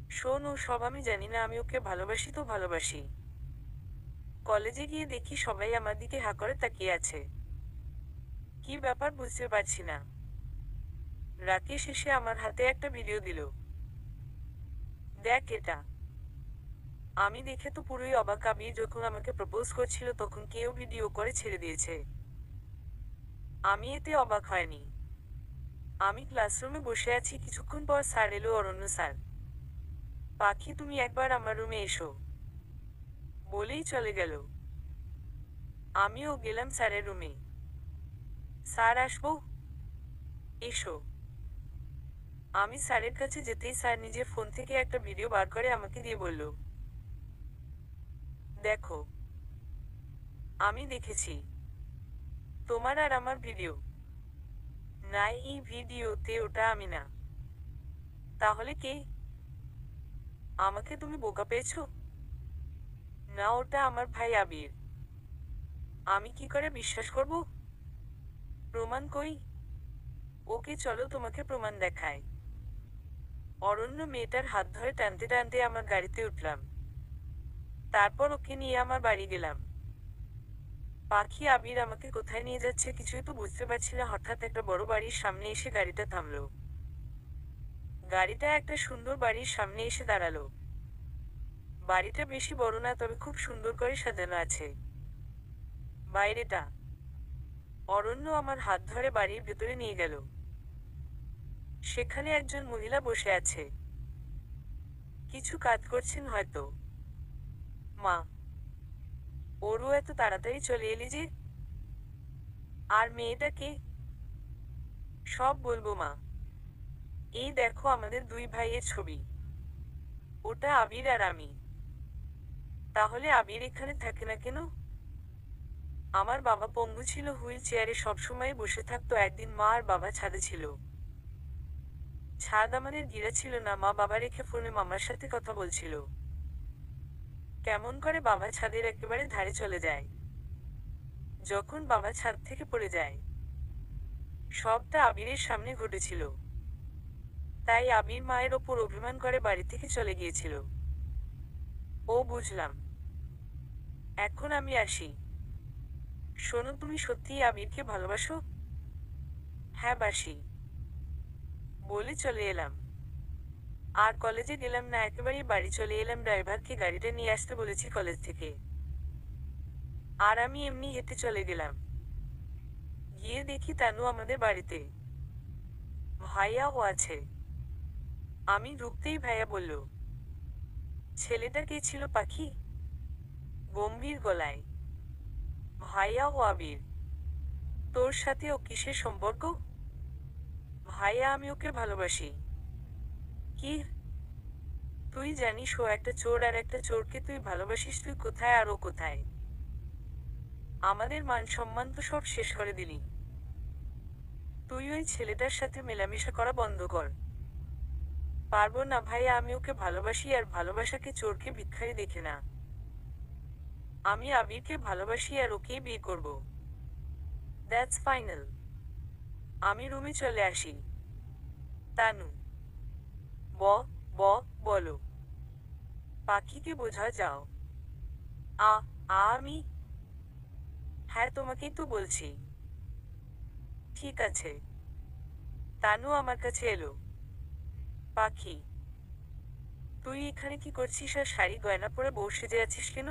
শোন, ও সব আমি জানি না, আমি ওকে ভালোবাসি তো ভালোবাসি। কলেজে গিয়ে দেখি সবাই আমার দিকে হাঁ করে তাকিয়ে আছে। কি ব্যাপার বুঝতে পারছি না। রাকেশ এসে আমার হাতে একটা ভিডিও দিল। দেখ এটা। আমি দেখে তো পুরোই অবাক। আবির যখন আমাকে প্রপোজ করছিল তখন কেউ ভিডিও করে ছেড়ে দিয়েছে। আমি এতে অবাক হয়নি। আমি ক্লাসরুমে বসে আছি, কিছুক্ষণ পর স্যার এলো, অরণ্য স্যার। পাখি, তুমি একবার আমার রুমে এসো, বলেই চলে গেল। আমিও গেলাম স্যারের রুমে। স্যার, আসবো? এসো। আমি স্যারের কাছে যেতেই স্যার নিজের ফোন থেকে একটা ভিডিও বার করে আমাকে দিয়ে বলল, দেখো। আমি দেখেছি তোমার আর আমার ভিডিও। না, এই ভিডিওতে ওটা আমি না। তাহলে কে? আমাকে তুমি বোকা পেয়েছো? না, ওটা আমার ভাই আবির। আমি কি করে বিশ্বাস করব? প্রমাণ কই? ওকে চলো, তোমাকে প্রমাণ দেখায়। অরণ্য মেয়েটার হাত ধরে টানতে টানতে আমার গাড়িতে উঠলাম। তারপর ওকে নিয়ে আমার বাড়ি গেলাম। পাখি, আবির আমাকে কোথায় নিয়ে যাচ্ছে কিছুই তো বুঝতে পারছি না। হঠাৎ একটা বড় বাড়ির সামনে এসে গাড়িটা থামলো। গাড়িটা একটা সুন্দর বাড়ির সামনে এসে দাঁড়ালো। বাড়িটা বেশি বড় না, তবে খুব সুন্দর করে সাজানো আছে। বাইরেটা। অরণ্য আমার হাত ধরে বাড়ির ভেতরে নিয়ে গেল। সেখানে একজন মহিলা বসে আছে, কিছু কাজ করছেন হয়তো। মা, ওরও এত তাড়াতাড়ি চলে এলি যে? আর মেয়েটা কে? সব বলবো মা। এই দেখো আমাদের দুই ভাইয়ের ছবি। ওটা আবির আর আমি। তাহলে আবির এখানে থাকে না কেন? আমার বাবা পঙ্গু ছিল, হুইল চেয়ারে সবসময় বসে থাকতো। একদিন মা আর বাবা ছাদে ছিল। ছাদ আমাদের ঘিরা ছিল না। মা বাবা রেখে ফোনে মামার সাথে কথা বলছিল। কেমন করে বাবা ছাদের একেবারে ধারে চলে যায়। যখন বাবা ছাদ থেকে পড়ে যায়। সবটা আবিরের সামনে ঘটেছিল। তাই আবির মায়ের ওপর অভিমান করে বাড়ি থেকে চলে গিয়েছিল। ও বুঝলাম। এখন আমি আসি। শোনো, তুমি সত্যিই আবিরকে ভালোবাসো? হ্যাঁ, বাসি। বলে চলে এলাম। আর কলেজে গেলাম না, একেবারেই বাড়ি চলে এলাম। ড্রাইভারকে গাড়িটা নিয়ে আসতে বলেছি কলেজ থেকে। আর আমি এমনি হেঁটে চলে গেলাম। গিয়ে দেখি তানু আমাদের বাড়িতে। ভাইয়াও আছে। আমি ঢুকতেই ভাইয়া বলল, ছেলেটা কে ছিল পাখি? গম্ভীর গলায়। ভাইয়া ও আবির। তোর সাথে ও কিসের সম্পর্ক? ভাইয়া, আমি ওকে ভালোবাসি। কি? তুই জানিস ও একটা চোর, আর একটা চোরকে তুই ভালোবাসিস? তুই কোথায় আর ও কোথায়? আমাদের মান সম্মান তো সব শেষ করে দিলি। তুই ওই ছেলেটার সাথে মেলামেশা করা বন্ধ কর। পারবো না ভাইয়া, আমি ওকে ভালোবাসি, আর ভালোবাসাকে চোরকে ভিখারি দেখে না। আমি আবিরকে ভালোবাসি আর ওকেই বিয়ে করব। That's final. আমি রুমে চলে আসি। তানু। ব ব বলো। পাখিকে বোঝা যাও। আ আমি। হ্যাঁ, তোমাকেই তো বলছি। ঠিক আছে। তানু আমার কাছে এলো। পাখি, তুই এখানে কি করছিস আর শাড়ি গয়না পরে বউ সেজে আছিস কেন?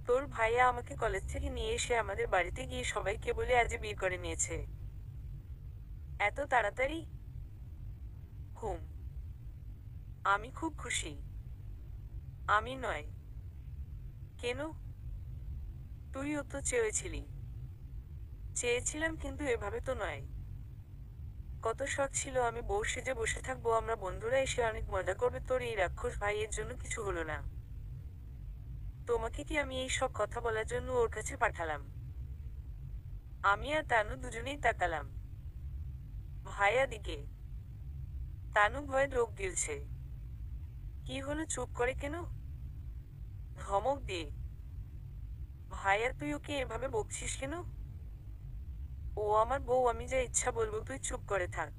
তোর ভাইয়া আমাকে কলেজ থেকে নিয়ে এসে আমাদের বাড়িতে গিয়ে সবাইকে বলে আজ বিয়ে করে নিয়েছে। এত তাড়াতাড়ি? হুম। আমি খুব খুশি। আমি নয়। কেন? তুইও তো চেয়েছিলি। চেয়েছিলাম, কিন্তু এভাবে তো নয়। কত শখ ছিল আমি বউ সেজে বসে থাকবো, আমরা বন্ধুরা এসে অনেক মজা করবে। তোর এই রাক্ষস ভাইয়ের জন্য কিছু হলো না। তোমাকে কি আমি এই সব কথা বলার জন্য ওর কাছে পাঠালাম? আমি আর তানু দুজনেই তাকালাম ভাইয়া দিকে। তানু ভয়ে লোক গিলছে। কি হলো, চুপ করে কেন? ধমক দিয়ে। ভাইয়া, তুই ওকে এভাবে বকছিস কেন? ও আমার বউ, আমি যা ইচ্ছা বলবো, তুই চুপ করে থাক।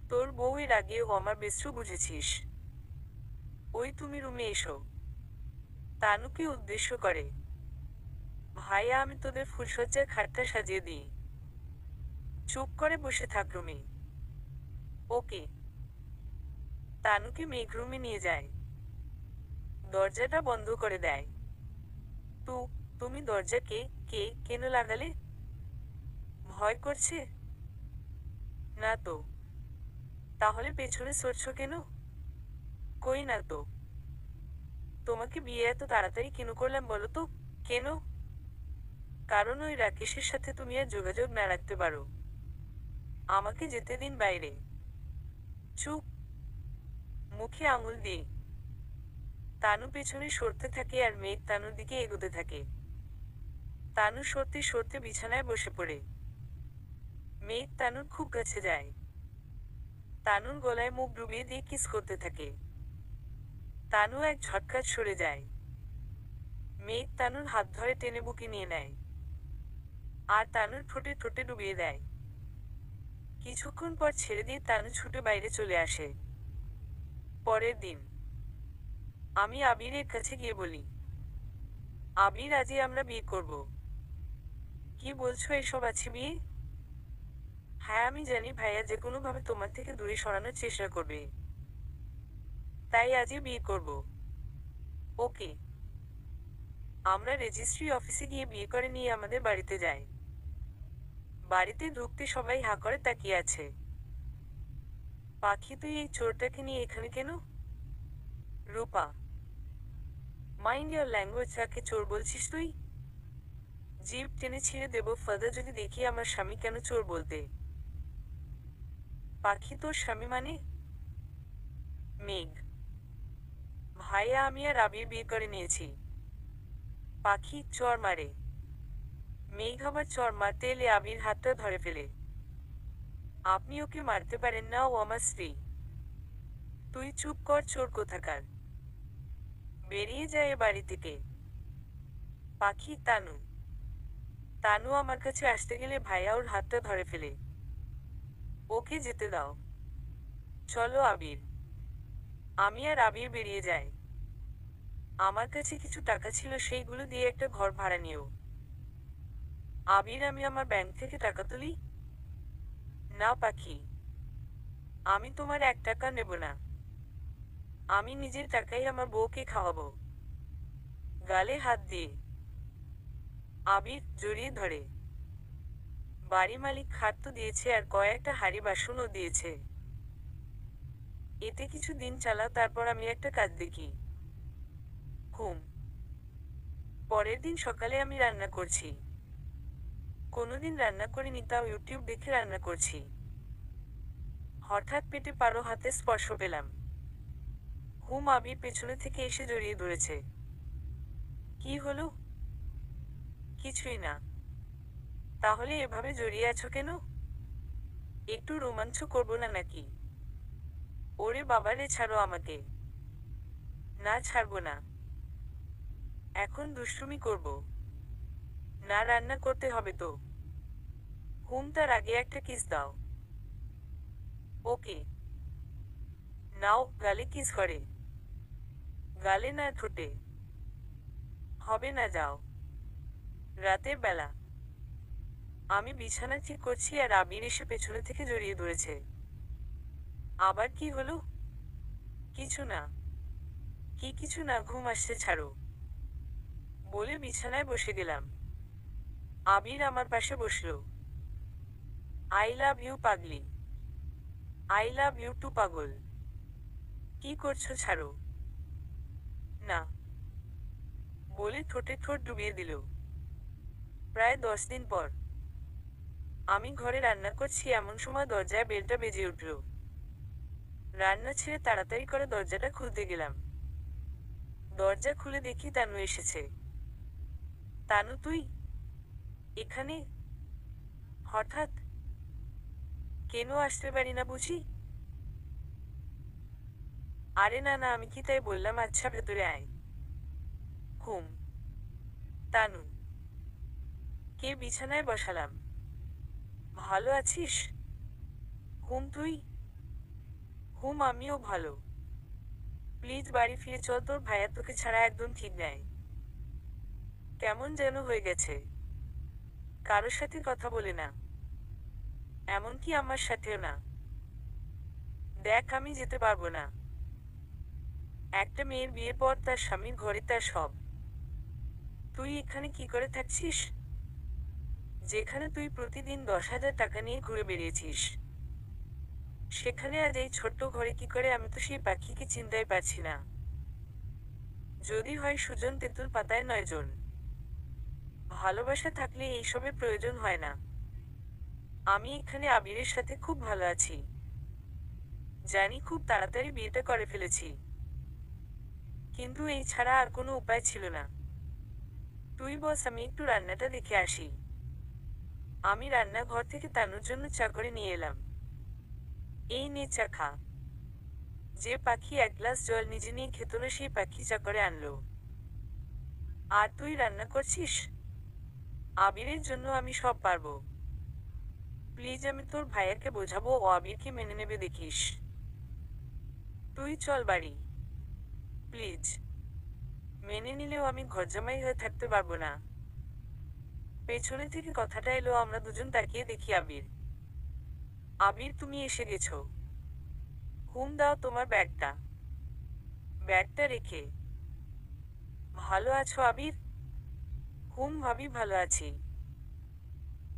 তোর বউ এর আগে ও আমার বেস্টু, বুঝেছিস? ওই তুমি রুমে এসো। তানুকে উদ্দেশ্য করে। ভাইয়া, আমি তোদের ফুলসজ্জার খাটটা সাজিয়ে দিই। চুপ করে বসে থাক রুমে। ওকে। তানুকে মেঘ রুমে নিয়ে যায়। দরজাটা বন্ধ করে দেয়। তু তুমি দরজা কেন লাগালে? ভয় করছে? না তো। তাহলে পেছনে সরছ কেন? কই না তো। তোমাকে বিয়ে এত তাড়াতাড়ি কেন করলাম বলো তো? কেন? কারণ ওই রাকেশের সাথে তুমি আর যোগাযোগ না রাখতে পারো। আমাকে যেতে দিন বাইরে। চুপ। মুখে আঙুল দিয়ে। তানু পেছনে সরতে থাকে আর মেঘ তানুর দিকে এগোতে থাকে। তানু সরতে সরতে বিছানায় বসে পড়ে। মেঘ তানুর খুব কাছে যায়। তানুর গলায় মুখ ডুবিয়ে দিয়ে কিস করতে থাকে। তানু এক ঝটকায় সরে যায়। মেঘ তানুর হাত ধরে টেনে বুকে নিয়ে নেয়। আর তানুর ঠোঁটে ঠোঁটে ডুবিয়ে দেয়। কিছুক্ষণ পর ছেড়ে দিয়ে তানু ছুটে বাইরে চলে আসে। পরের দিন আমি আবিরের কাছে গিয়ে বলি, আবির, আজই আমরা বিয়ে করব। কি বলছো এসব, আছে বিয়ে? হ্যাঁ, আমি জানি ভাইয়া যে কোনো ভাবে তোমার থেকে দূরে সরানোর চেষ্টা করবে। তাই আজই বিয়ে করব। ওকে। আমরা রেজিস্ট্রি অফিসে গিয়ে বিয়ে করে নিয়ে আমাদের বাড়িতে যাই। বাড়িতে ঢুকতে সবাই হাঁ করে তাকিয়ে আছে। পাখি, তুই এই চোরটাকে নিয়ে এখানে কেন? রূপা, মাইন্ড ইওর ল্যাঙ্গুয়েজ। কাকে চোর বলছিস তুই? জিভ টেনে ছিঁড়ে দেব ফাদার যদি দেখি আমার স্বামী কেন চোর বলতে। পাখি, তোর স্বামী মানে? মেঘ। ভাইয়া, আমি আর আবির বিয়ে করে নিয়েছি। পাখি চর মারে। মেঘ আবার চর মারতে এলে আবির হাতটা ধরে ফেলে। আপনি ওকে মারতে পারেন না, ও আমার স্ত্রী। তুই চুপ কর, চোর কোথাকার। বেরিয়ে যায় এ বাড়ি থেকে। পাখি। তানু। তানু আমার কাছে আসতে গেলে ভাইয়া ওর হাতটা ধরে ফেলে। ওকে যেতে দাও। চলো আবির। আমি আর আবির বেরিয়ে যাই। আমার কাছে কিছু টাকা ছিল, সেইগুলো দিয়ে একটা ঘর ভাড়া নিও। আবির, আমি আমার ব্যাংক থেকে টাকা তুলি? না পাখি, আমি তোমার 1 টাকা নেব না। আমি নিজের টাকাই আমার বউকে খাওয়াবো। গালে হাত দিয়ে আবির জড়িয়ে ধরে। বাড়ি মালিক খাদ্য দিয়েছে আর কয়েকটা হাঁড়ি বাসনও দিয়েছে। এতে কিছু দিন চালাও, তারপর আমি একটা কাজ দেখি। ঘুম। পরের দিন সকালে আমি রান্না করছি। কোনোদিন রান্না করিনি, তাও ইউটিউব দেখে রান্না করছি। হঠাৎ পেটে পারো হাতে স্পর্শ পেলাম। ঘুম। আবির পেছনে থেকে এসে জড়িয়ে ধরেছে। কি হলো? কিছুই না। তাহলে এভাবে জড়িয়ে আছো কেন? একটু রোমাঞ্চ করবো না নাকি? ওরে বাবারে, ছাড়ো আমাকে। না, ছাড়বো না। এখন দুষ্টুমি করব না, রান্না করতে হবে তো। ঘুম। তার আগে একটা কিস দাও। ওকে। নাও, গালে কিস করে। গালে না, ঠোঁটে। হবে না, যাও। রাতের বেলা আমি বিছানা ঠিক করছি আর আবির এসে পেছনে থেকে জড়িয়ে ধরেছে। আবার কি হলো? কিছু না। কি কিছু না? ঘুম আসছে, ছাড়ো বলে বিছানায় বসে গেলাম। আবির আমার পাশে বসলো। আই লাভ ইউ পাগলি। আই লাভ ইউ টু পাগল। কি করছো? ছাড়ো। না বলে ঠোঁটে ঠোঁট ডুবিয়ে দিল। প্রায় 10 দিন পর আমি ঘরে রান্না করছি, এমন সময় দরজায় বেলটা বেজে উঠল। রান্না ছেড়ে তাড়াতাড়ি করে দরজাটা খুলতে গেলাম। দরজা খুলে দেখি তানু এসেছে। তানু, তুই এখানে হঠাৎ? কেন আসতে পারি না বুঝি? আরে না না, আমি কি তাই বললাম? আচ্ছা, ভেতরে আয়। ঘুম। তানু কে বিছানায় বসালাম। ভালো আছিস? ঘুম। তুই? ঘুম। আমিও ভালো। প্লিজ বাড়ি ফিরে চল, তোর ভাইয়া তোকে ছাড়া একদম ঠিক নাই। কেমন যেন হয়ে গেছে। কারোর সাথে কথা বলে না, এমনকি আমার সাথেও না। দেখ, আমি যেতে পারবো না। একটা মেয়ের বিয়ের পর তার স্বামীর ঘরে তার সব। তুই এখানে কি করে থাকছিস, যেখানে তুই প্রতিদিন 10,000 টাকা নিয়ে ঘুরে বেরিয়েছিস? সেখানে আজ এই ছোট্ট ঘরে কি করে? আমি তো সেই পাখিকে চিনতেই পারছি না। যদি হয় সুজন, তেঁতুল পাতায় 9 জন। ভালোবাসা থাকলে এইসবের প্রয়োজন হয় না। আমি এখানে আবিরের সাথে খুব ভালো আছি। জানি খুব তাড়াতাড়ি বিয়েটা করে ফেলেছি, কিন্তু এই ছাড়া আর কোনো উপায় ছিল না। তুই বস, আমি একটু রান্নাটা দেখে আসি। আমি রান্নাঘর থেকে তানুর জন্য চা করে নিয়ে এলাম। এই নে, চা খা। যে পাখি 1 গ্লাস জল নিজে নিয়ে খেত না, সেই পাখি চা করে আনলো। আর তুই রান্না করছিস? আবিরের জন্য আমি সব পারবো। প্লিজ, আমি তোর ভাইয়াকে বোঝাবো, ও আবিরকে মেনে নেবে, দেখিস। তুই চল বাড়ি, প্লিজ। মেনে নিলেও আমি ঘরজামাই হয়ে থাকতে পারবো না। পেছনে থেকে কথাটা এলো। আমরা দুজন তাকিয়ে দেখি আবির। আবির, তুমি এসে গেছো। হুম, দাও তোমার ব্যাগটা। ব্যাগটা রেখে। ভালো আছো আবির? হুম ভাবি, ভালো আছি।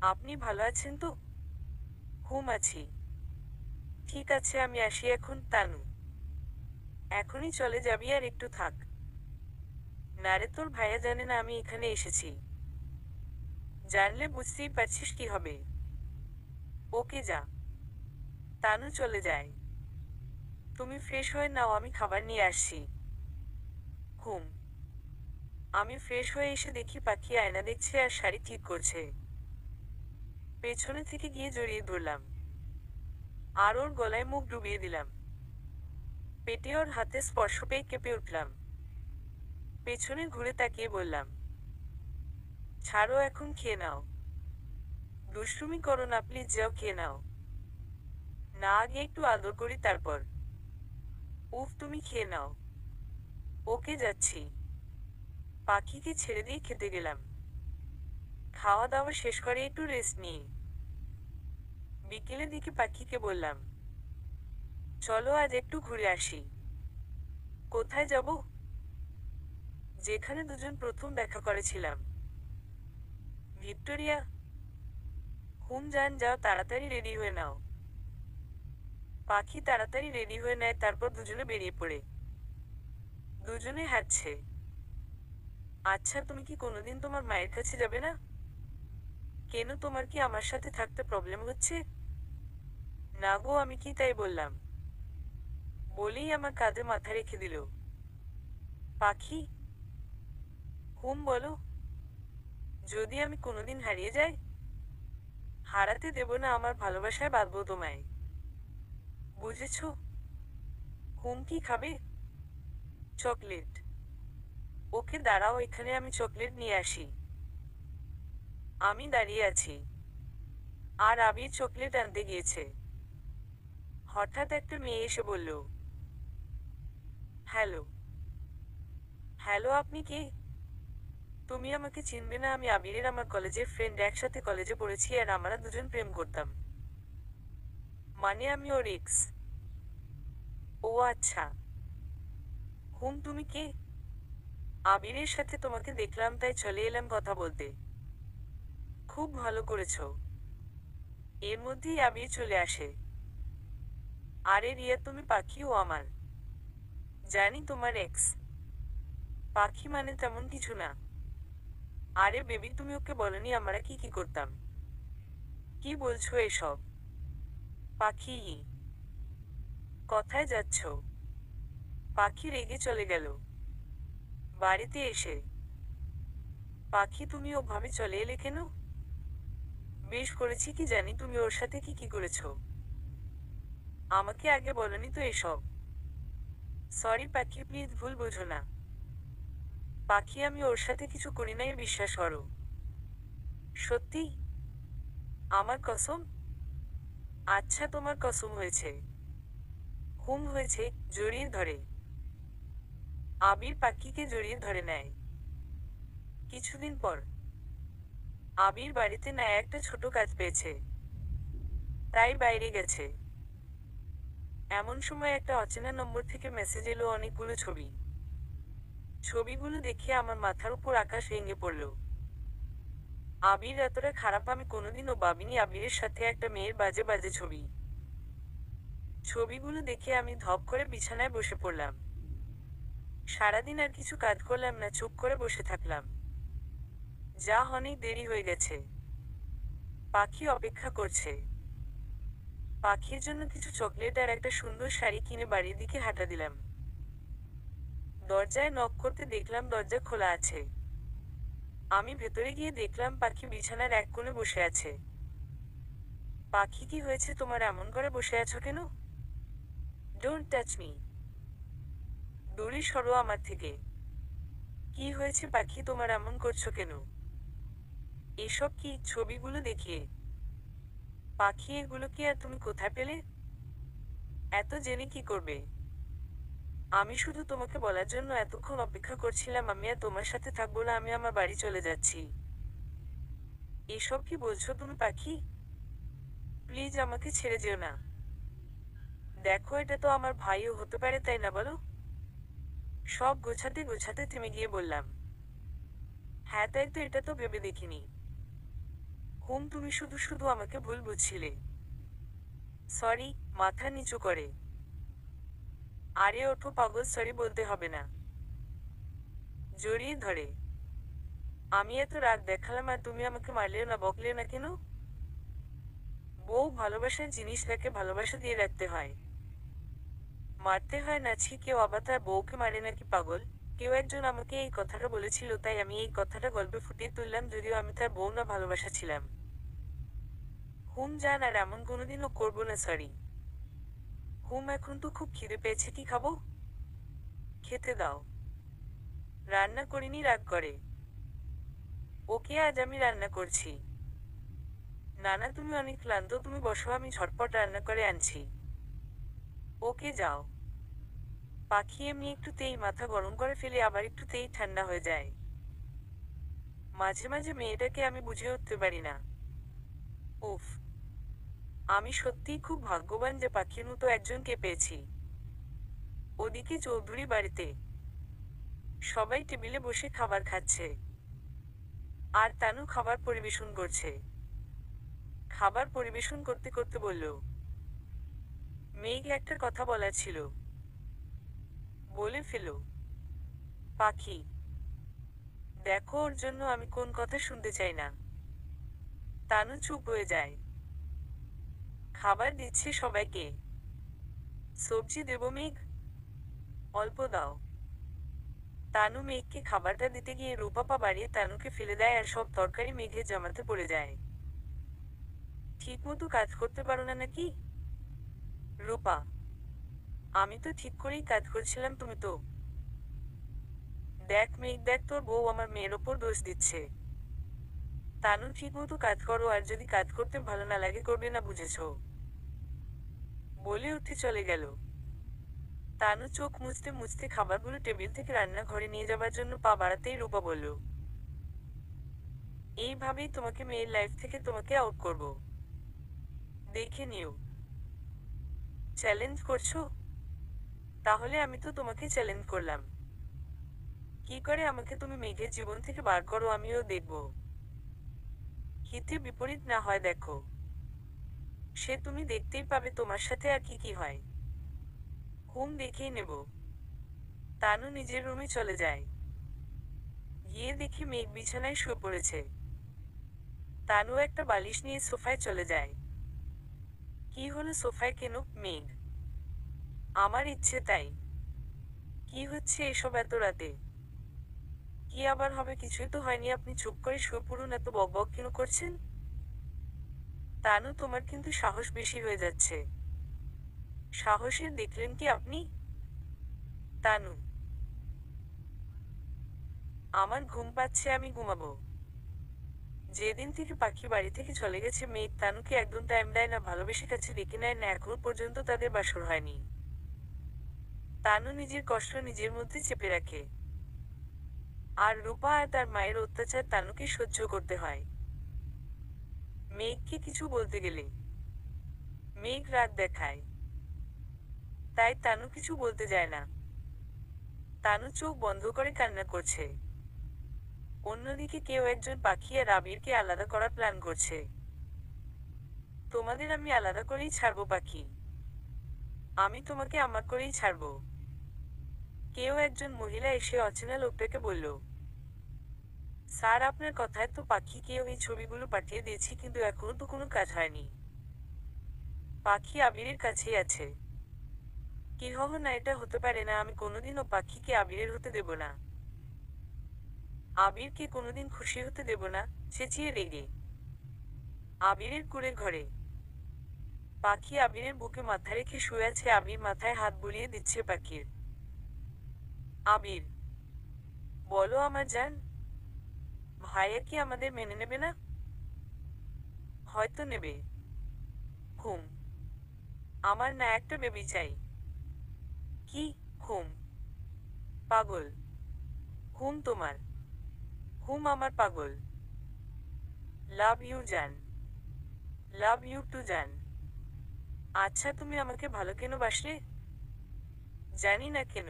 আপনি ভালো আছেন তো? হুম, আছি। ঠিক আছে, আমি আসি এখন। তানু, এখনই চলে যাবি আর একটু থাক? না রে, তোর ভাইয়া জানে না আমি এখানে এসেছি। জানলে বুঝতেই পারছিস কি হবে। ওকে, যা। তানু চলে যায়। তুমি ফ্রেশ হয়ে নাও, আমি খাবার নিয়ে আসছি। হুম। আমি ফ্রেশ হয়ে এসে দেখি পাখি আয়না দেখছে আর শাড়ি ঠিক করছে। পেছনে থেকে গিয়ে জড়িয়ে ধরলাম আর ওর গলায় মুখ ডুবিয়ে দিলাম। পেটে ওর হাতে স্পর্শ পেয়ে কেঁপে উঠলাম। পেছনে ঘুরে তাকিয়ে বললাম, ছাড়ো এখন, খেয়ে নাও। দুষ্টুমি করো না, প্লিজ, যাও খেয়ে নাও। না, আগে একটু আদর করি তারপর। উফ, তুমি খেয়ে নাও। ওকে, যাচ্ছি। পাখিকে ছেড়ে দিয়ে খেতে গেলাম। খাওয়া দাওয়া শেষ করে একটু রেস্ট নিয়ে বিকেলের দিকে পাখিকে বললাম, চলো আজ একটু ঘুরে আসি। কোথায় যাব? যেখানে দুজন প্রথম দেখা করেছিলাম। ভিক্টোরিয়া। যান, যাও, তাড়াতাড়ি রেডি হয়ে নাও। পাখি তাড়াতাড়ি রেডি হয়ে নেয়, তারপর দুজনে বেরিয়ে পড়ে। দুজনে হাঁটছে। আচ্ছা, তুমি কি কোনোদিন তোমার মায়ের কাছে যাবে না? কেন, তোমার কি আমার সাথে থাকতে প্রবলেম হচ্ছে? না গো, আমি কি তাই বললাম? বলেই আমার কাঁধে মাথা রেখে দিল। পাখি। বলো। যদি আমি কোনোদিন হারিয়ে যাই? হারাতে দেব না, আমার ভালোবাসায় বাঁধবো তোমায়। বুঝেছো? কি খাবে? চকলেট। ওকে, দাঁড়াও, এখানে আমি চকলেট নিয়ে আসি। আমি দাঁড়িয়ে আছি, আর আবির চকলেট আনতে গিয়েছে। হঠাৎ একটা মেয়ে এসে বলল, হ্যালো। হ্যালো, আপনি কে? তুমি আমাকে চিনবে না, আমি আবিরের, আমার কলেজের ফ্রেন্ড, একসাথে কলেজে পড়েছি আর আমরা দুজন প্রেম করতাম। মানে আমি ওর এক্স। ও আচ্ছা। তুমি কে? আবিরের সাথে তোমাকে দেখলাম, তাই চলে এলাম কথা বলতে। খুব ভালো করেছো। এর মধ্যেই আবির চলে আসে। আরে রিয়া, তুমি পাখি, ও আমার। জানি তোমার এক্স। পাখি মানে তেমন কিছু না। আরে বেবি, তুমি ওকে বলনি আমরা কি কি করতাম? কি বলছো এসব? পাখি, কোথায় যাচ্ছ? পাখি রেগে চলে গেল। বাড়িতে এসে, পাখি তুমি ওভাবে চলে এলে কেন? বেশ করেছি, কি জানি তুমি ওর সাথে কি কি করেছো। আমাকে আগে বলনি তো এসব। সরি পাখি, প্লিজ ভুল বোঝো না। পাখি, আমি ওর সাথে কিছু করি নাই, বিশ্বাস করো। সত্যি? আমার কসম? আচ্ছা, তোমার কসম হয়েছে? হয়েছে। জড়িয়ে ধরে। আবির পাখিকে জড়িয়ে ধরে নেয়। কিছুদিন পর আবির বাড়িতে না একটা ছোট কাজ পেয়েছে, তাই বাইরে গেছে। এমন সময় একটা অচেনা নম্বর থেকে মেসেজ এলো, অনেকগুলো ছবি। ছবিগুলো দেখে আমার মাথার উপর আকাশ ভেঙে পড়ল। আবির এতটা খারাপ, আমি কোনোদিনও ভাবিনি আবিরের সাথে একটা মেয়ের বাজে বাজে ছবি। ছবিগুলো দেখে আমি ধপ করে বিছানায় বসে পড়লাম। সারাদিন আর কিছু কাজ করলাম না, চুপ করে বসে থাকলাম। যা, অনেক দেরি হয়ে গেছে। পাখি অপেক্ষা করছে। পাখির জন্য কিছু চকলেট আর একটা সুন্দর শাড়ি কিনে বাড়ির দিকে হাঁটা দিলাম। দরজায় নক করতে দেখলাম দরজা খোলা আছে। আমি ভেতরে গিয়ে দেখলাম পাখি বিছানার এক কোণে বসে আছে। পাখি, কি হয়েছে তোমার, এমন করে বসে আছো কেন? Don't touch me. দূরে সরো আমার থেকে। কি হয়েছে পাখি, তোমার এমন করছো কেন? এসব কি, ছবিগুলো দেখিয়ে? পাখি, এগুলো কি আর তুমি কোথায় পেলে? এত জেনে কি করবে? আমি শুধু তোমাকে বলার জন্য এতক্ষণ অপেক্ষা করছিলাম, আমি আর তোমার সাথে থাকবো না, আমি আমার বাড়ি চলে যাচ্ছি। এসব কি বলছো তুমি পাখি? প্লিজ আমাকে ছেড়ে যেও না। দেখো, এটা তো আমার ভাইও হতে পারে, তাই না বলো? সব গোছাতে গোছাতে থেমে গিয়ে বললাম, হ্যাঁ তাই তো, এটা তো ভেবে দেখিনি। তুমি শুধু শুধু আমাকে ভুল বুঝছিলে। সরি। মাথা নিচু করে। আরে ওঠো পাগল, সরি বলতে হবে না। জড়িয়ে ধরে। আমি এত রাগ দেখালাম আর তুমি আমাকে মারলেও না, বকলেও না কেন? বউ ভালোবাসার জিনিস, তাকে ভালোবাসা দিয়ে রাখতে হয়, মারতে হয় না। কেউ আবার তার বউকে মারে নাকি পাগল? কেউ একজন আমাকে এই কথাটা বলেছিল, তাই আমি এই কথাটা গল্পে ফুটিয়ে তুললাম, যদিও আমি তার বউ না, ভালোবাসা ছিলাম। জান, আর এমন কোনোদিনও করবো না, সরি। এখন তো খুব খিদে পেয়েছে, কি খাবো? খেতে দাও। রান্না করিনি, রাগ করে। ওকে, আজ আমি রান্না করছি। না না, তুমি অনেক ক্লান্ত, তুমি বসো, আমি ঝটপট রান্না করে আনছি। ওকে যাও। পাখি এমনি একটুতেই মাথা গরম করে ফেলে আবার একটুতেই ঠান্ডা হয়ে যায়। মাঝে মাঝে মেয়েটাকে আমি বুঝে উঠতে পারি না। উফ, আমি সত্যিই খুব ভাগ্যবান যে পাখির মতো একজনকে পেয়েছি। ওদিকে চৌধুরী বাড়িতে সবাই টেবিলে বসে খাবার খাচ্ছে, আর তানু খাবার পরিবেশন করছে। খাবার পরিবেশন করতে করতে বলল, মেঘ একটা কথা বলার ছিল। বলে ফেলো। পাখি, দেখো ওর জন্য আমি কোন কথা শুনতে চাই না। তানু চুপ হয়ে যায়। খাবার দিচ্ছে সবাইকে। সবজি দেবো মেঘ? অল্প দাও। তানু মেঘকে খাবারটা দিতে গিয়ে রূপা পা বাড়িয়ে তানুকে ফেলে দেয় আর সব তরকারি মেঘের জামাতে পড়ে যায়। ঠিক মতো কাজ করতে পারো না নাকি? রূপা, আমি তো ঠিক করেই কাজ করছিলাম, তুমি তো। দেখ মেঘ দেখ, তোর বউ আমার মেয়ের ওপর দোষ দিচ্ছে। তানু ঠিক মতো কাজ করো, আর যদি কাজ করতে ভালো না লাগে করবে না, বুঝেছো? বলে উঠে চলে গেল। তানু চোখ মুছতে মুছতে খাবারগুলো টেবিল থেকে রান্নাঘরে নিয়ে যাবার জন্য পা বাড়াতেই রূপা বলল, এইভাবেই তোমাকে মেয়ের লাইফ থেকে তোমাকে আউট করব। দেখে নিও। চ্যালেঞ্জ করছো? তাহলে আমি তো তোমাকে চ্যালেঞ্জ করলাম। কি করে আমাকে তুমি মেঘের জীবন থেকে বার করো, আমিও দেখব। হিতে বিপরীত না হয় দেখো। সে তুমি দেখতেই পাবে তোমার সাথে আর কি কি হয়। হুম, দেখেই নেব। তানু নিজের রুমে চলে যায়। গিয়ে দেখি মেঘ বিছানায় শুয়ে পড়েছে। তানু একটা বালিশ নিয়ে সোফায় চলে যায়। কি হলো সোফায় কেন মেঘ? আমার ইচ্ছে তাই। কি হচ্ছে এসব এত রাতে? কি আবার হবে? কিছুই তো হয়নি, আপনি চুপ করে শুয়ে পড়ুন, এত বকবক কেন করছেন? তানু, তোমার কিন্তু সাহস বেশি হয়ে যাচ্ছে। সাহসের দেখলেন কি আপনি? তানু, আমার ঘুম পাচ্ছে, আমি ঘুমাবো। যেদিন থেকে পাখি বাড়ি থেকে চলে গেছে মেঘ তানুকে একদম টাইম দেয় না, ভালোবেসে কাছে ডেকে নেয় না, এখনো পর্যন্ত তাদের বাসর হয়নি। তানু নিজের কষ্ট নিজের মধ্যে চেপে রাখে। আর রূপা আর তার মায়ের অত্যাচার তানুকে সহ্য করতে হয়। মেঘকে কিছু বলতে গেলে মেঘ রাগ দেখায়। তাই তানু কিছু বলতে যায় না। তানু চোখ বন্ধ করে কান্না করছে। অন্যদিকে কেউ একজন পাখি আর আবিরকে আলাদা করার প্ল্যান করছে। তোমাদের আমি আলাদা করেই ছাড়বো পাখি। আমি তোমাকে আমার করেই ছাড়বো। কেউ একজন মহিলা এসে অচেনা লোকটাকে বলল, স্যার, আপনার কথায় তো পাখিকে ওই ছবিগুলো পাঠিয়ে দিয়েছি, কিন্তু এখনো তো কোনো কাজ হয়নি। পাখি আবিরের কাছেই আছে। কি হব না, এটা হতে পারে না, আমি কোনোদিনও পাখিকে আবিরের হতে দেব না। আবিরকে কোনোদিন খুশি হতে দেব না। চেঁচিয়ে রেগে আবিরের কুঁড়ের ঘরে পাখি আবিরের বুকে মাথা রেখে শুয়ে আছে। আবির মাথায় হাত বুলিয়ে দিচ্ছে পাখির। আবির, বলো আমার জান, ভাইয়া কি আমাদের মেনে নেবে না? হয়তো নেবে। হুম, আমার না একটা বেবি চাই। কি? হুম? পাগল? হুম তোমার? হুম আমার পাগল। লাভ ইউ জান। লাভ ইউ টু জান। আচ্ছা, তুমি আমাকে ভালো কেন বাসলে? জানি না কেন।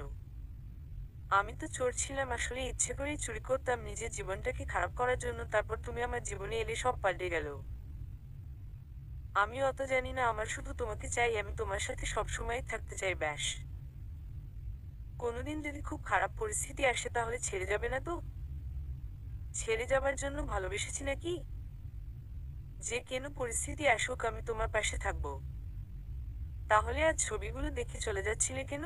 আমি তো চোর ছিলাম, আসলে ইচ্ছে করেই চুরি করতাম নিজের জীবনটাকে খারাপ করার জন্য, তারপর তুমি আমার জীবনে এলে সব পাল্টে গেল। আমি অত জানি না, আমার শুধু তোমাকে চাই, আমি তোমার সাথে সবসময় থাকতে চাই, ব্যাস। কোনোদিন যদি খুব খারাপ পরিস্থিতি আসে তাহলে ছেড়ে যাবে না তো? ছেড়ে যাবার জন্য ভালোবেসেছি নাকি? যে কেন পরিস্থিতি আসুক আমি তোমার পাশে থাকবো। তাহলে আজ ছবিগুলো দেখে চলে যাচ্ছিলে কেন?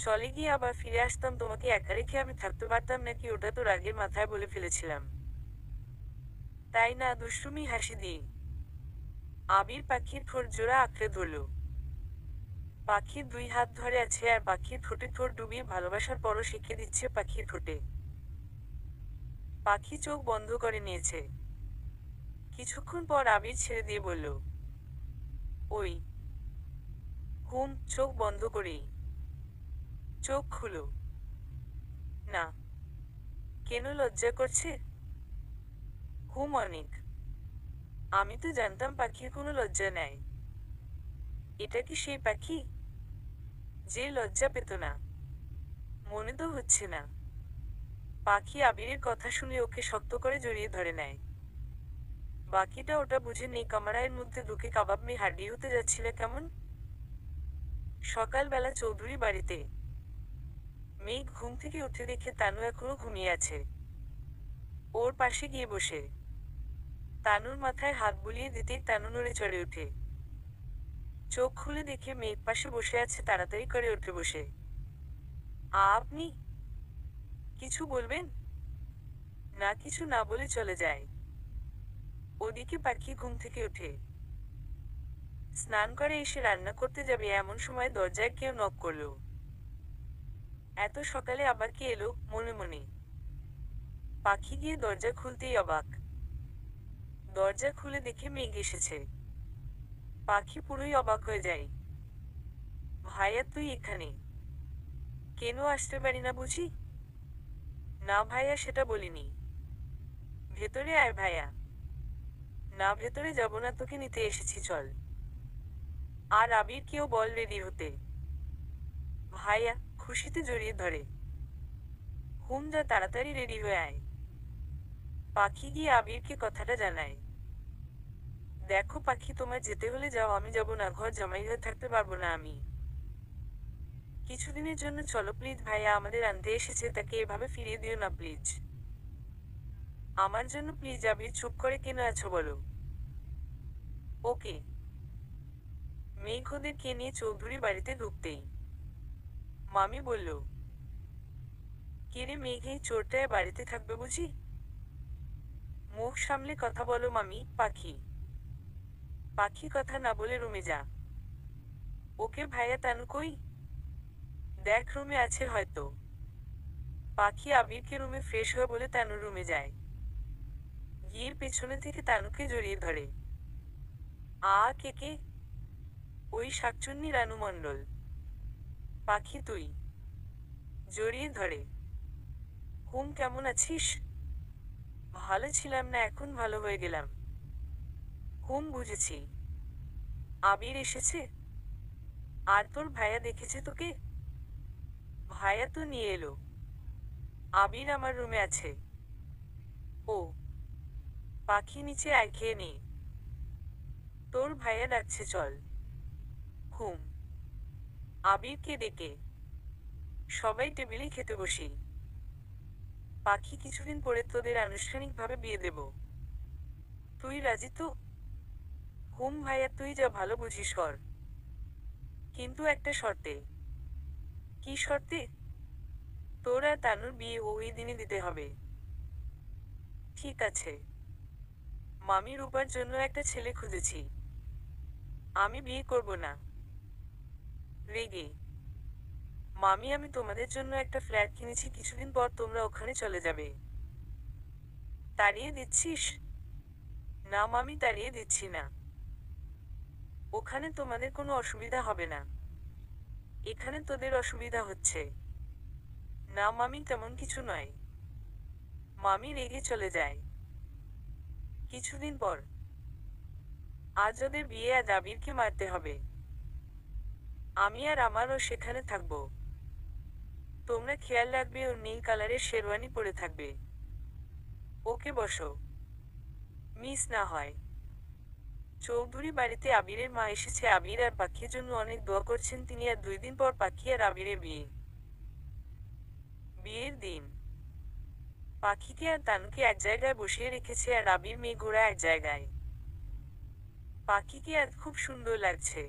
চলে গিয়ে আবার ফিরে আসতাম তোমাকে একা রেখে আমি থাকতে পারতাম নাকি? ওটা তো রাগের মাথায় বলে ফেলেছিলাম, তাই না? দুষ্টুমি হাসি দিয়ে আবির পাখির ঠোঁট জোড়া আঁকড়ে ধরল। পাখির দুই হাত ধরে আছে আর পাখির ঠোঁটে ঠোঁট ডুবিয়ে ভালোবাসার পরশ এঁকে দিচ্ছে পাখির ঠোঁটে। পাখি চোখ বন্ধ করে নিয়েছে। কিছুক্ষণ পর আবির ছেড়ে দিয়ে বলল, ওই হুম, চোখ বন্ধ করেই। চোখ খুলো। না। কেন লজ্জা করছে? হুম, অনেক। আমি তো জানতাম পাখির কোনো লজ্জা নেই। এটা কি সেই পাখি যে লজ্জা পেত না? মনে তো হচ্ছে না। পাখি আবিরের কথা শুনে ওকে শক্ত করে জড়িয়ে ধরে নেয়। বাকিটা ওটা বুঝে নেই কামরার মধ্যে ঢুকে কাবাব মেয়ে হাড্ডি হতে যাচ্ছিল কেমন। সকালবেলা চৌধুরী বাড়িতে। মেঘ ঘুম থেকে উঠে দেখে তানু এখনো ঘুমিয়ে আছে। ওর পাশে গিয়ে বসে তানুর মাথায় হাত বুলিয়ে দিতেই তানু নড়ে চড়ে ওঠে। চোখ খুলে দেখে মেঘ পাশে বসে আছে তাড়াতাড়ি করে উঠে বসে। আপনি কিছু বলবেন? না, কিছু না বলে চলে যায়। ওদিকে পাখি ঘুম থেকে উঠে স্নান করে এসে রান্না করতে যাবে এমন সময় দরজায় কেউ নক করলো। এত সকালে আবার কে এলো মনে মনে। পাখি গিয়ে দরজা খুলতেই অবাক। দরজা খুলে দেখে মেঘ এসেছে। পাখি পুরোই অবাক হয়ে যায়। ভাইয়া, তুই এখানে? কেন আসতে পারি না বুঝি? না ভাইয়া, সেটা বলিনি। ভেতরে আয় ভাইয়া। না, ভেতরে যাব না, তোকে নিতে এসেছি, চল। আর আবিরকেও বল রেডি হতে। ভাইয়া খুশিতে জড়িয়ে ধরে। হুম, যা, তাড়াতাড়ি রেডি হয়ে আয়। পাখি গিয়ে আবিরকে কথাটা জানায়। দেখো পাখি, তোমার যেতে হলে যাও, আমি যাব না, ঘর জামাই হয়ে থাকতে পারবো না আমি। কিছুদিনের জন্য চলো প্লিজ ভাইয়া, আমাদের আনতে এসেছে, তাকে এভাবে ফিরিয়ে দিও না প্লিজ। আমার জন্য প্লিজ। আবির চুপ করে কেন আছো বলো। ওকে। মেঘ ওদেরকে নিয়ে চৌধুরী বাড়িতে ঢুকতেই মামি বলল, কিরে মেঘ, এই চোরটায় বাড়িতে থাকবে বুঝি? মুখ সামলে কথা বলো মামি। পাখি পাখি কথা না বলে রুমে যা। ওকে ভাইয়া, তানু কই? দেখ, রুমে আছে হয়তো। পাখি আবিরকে রুমে ফ্রেশ হয়ে বলে তানুর রুমে যায়। গিয়ে পেছনে থেকে তানুকে জড়িয়ে ধরে। কে কে? ওই শাকচুন্নি রানু মণ্ডল। পাখি তুই? জড়িয়ে ধরে। হুম, কেমন আছিস? ভালো ছিলাম না, এখন ভালো হয়ে গেলাম। হুম, বুঝেছি। আবির এসেছে? আর তোর ভাইয়া দেখেছে তোকে? ভাইয়া তো নিয়ে এলো। আবির আমার রুমে আছে। ও। পাখি নিচে আয়, খেয়ে নে। তোর ভাইয়া ডাকছে, চল। হুম। আবিরকে ডেকে সবাই টেবিলে খেতে বসি। পাখি, কিছুদিন পরে তোদের আনুষ্ঠানিকভাবে বিয়ে দেব। তুই রাজি তো? হুম ভাইয়া, তুই যা ভালো বুঝিস কর। কিন্তু একটা শর্তে। কি শর্তে? তোর আর তানুর বিয়ে ওই দিনই দিতে হবে। ঠিক আছে। মামি রূপার জন্য একটা ছেলে খুঁজেছি। আমি বিয়ে করব না। রেগে মামি, আমি তোমাদের জন্য একটা ফ্ল্যাট কিনেছি, কিছুদিন পর তোমরা ওখানে চলে যাবে। তাড়িয়ে দিচ্ছিস? না মামি, তাড়িয়ে দিচ্ছি না। ওখানে তোমাদের কোনো অসুবিধা হবে না। এখানে তোদের অসুবিধা হচ্ছে। না মামি, তেমন কিছু নয়। মামি রেগে চলে যায়। কিছুদিন পর আজ ওদের বিয়ে, আজ আবিরকে মারতে হবে। আমি আর আমারও সেখানে থাকবো। তোমরা খেয়াল রাখবে, ওর নীল কালারের শেরওয়ানি পরে থাকবে। ওকে, বসো। মিস না হয়। চৌধুরী বাড়িতে আবিরের মা এসেছে। আবির আর পাখির জন্য অনেক দোয়া করছেন তিনি। আর 2 দিন পর পাখি আর আবিরের বিয়ে। বিয়ের দিন পাখিকে আর তানুকে এক জায়গায় বসিয়ে রেখেছে, আর আবির মেয়ে ঘোড়া এক জায়গায়। পাখিকে আজ খুব সুন্দর লাগছে।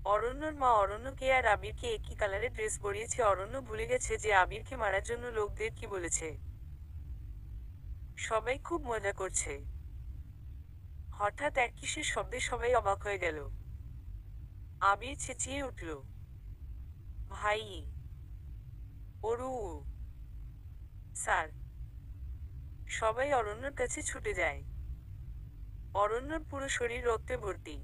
অরণ্যর মা অরণ্যকে আর আবিরকে একই কালারের ড্রেস পরিয়েছে। অরণ্য ভুলে গেছে যে আবিরকে মারার জন্য লোকদের কি বলেছে। সবাই খুব মজা করছে। হঠাৎ এক কিসের শব্দে সবাই অবাক হয়ে গেল। আবির চেঁচিয়ে উঠল, ভাই! অরু! স্যার! সবাই অরণ্যর কাছে ছুটে যায়। অরণ্যর পুরো শরীর রক্তে ভর্তি।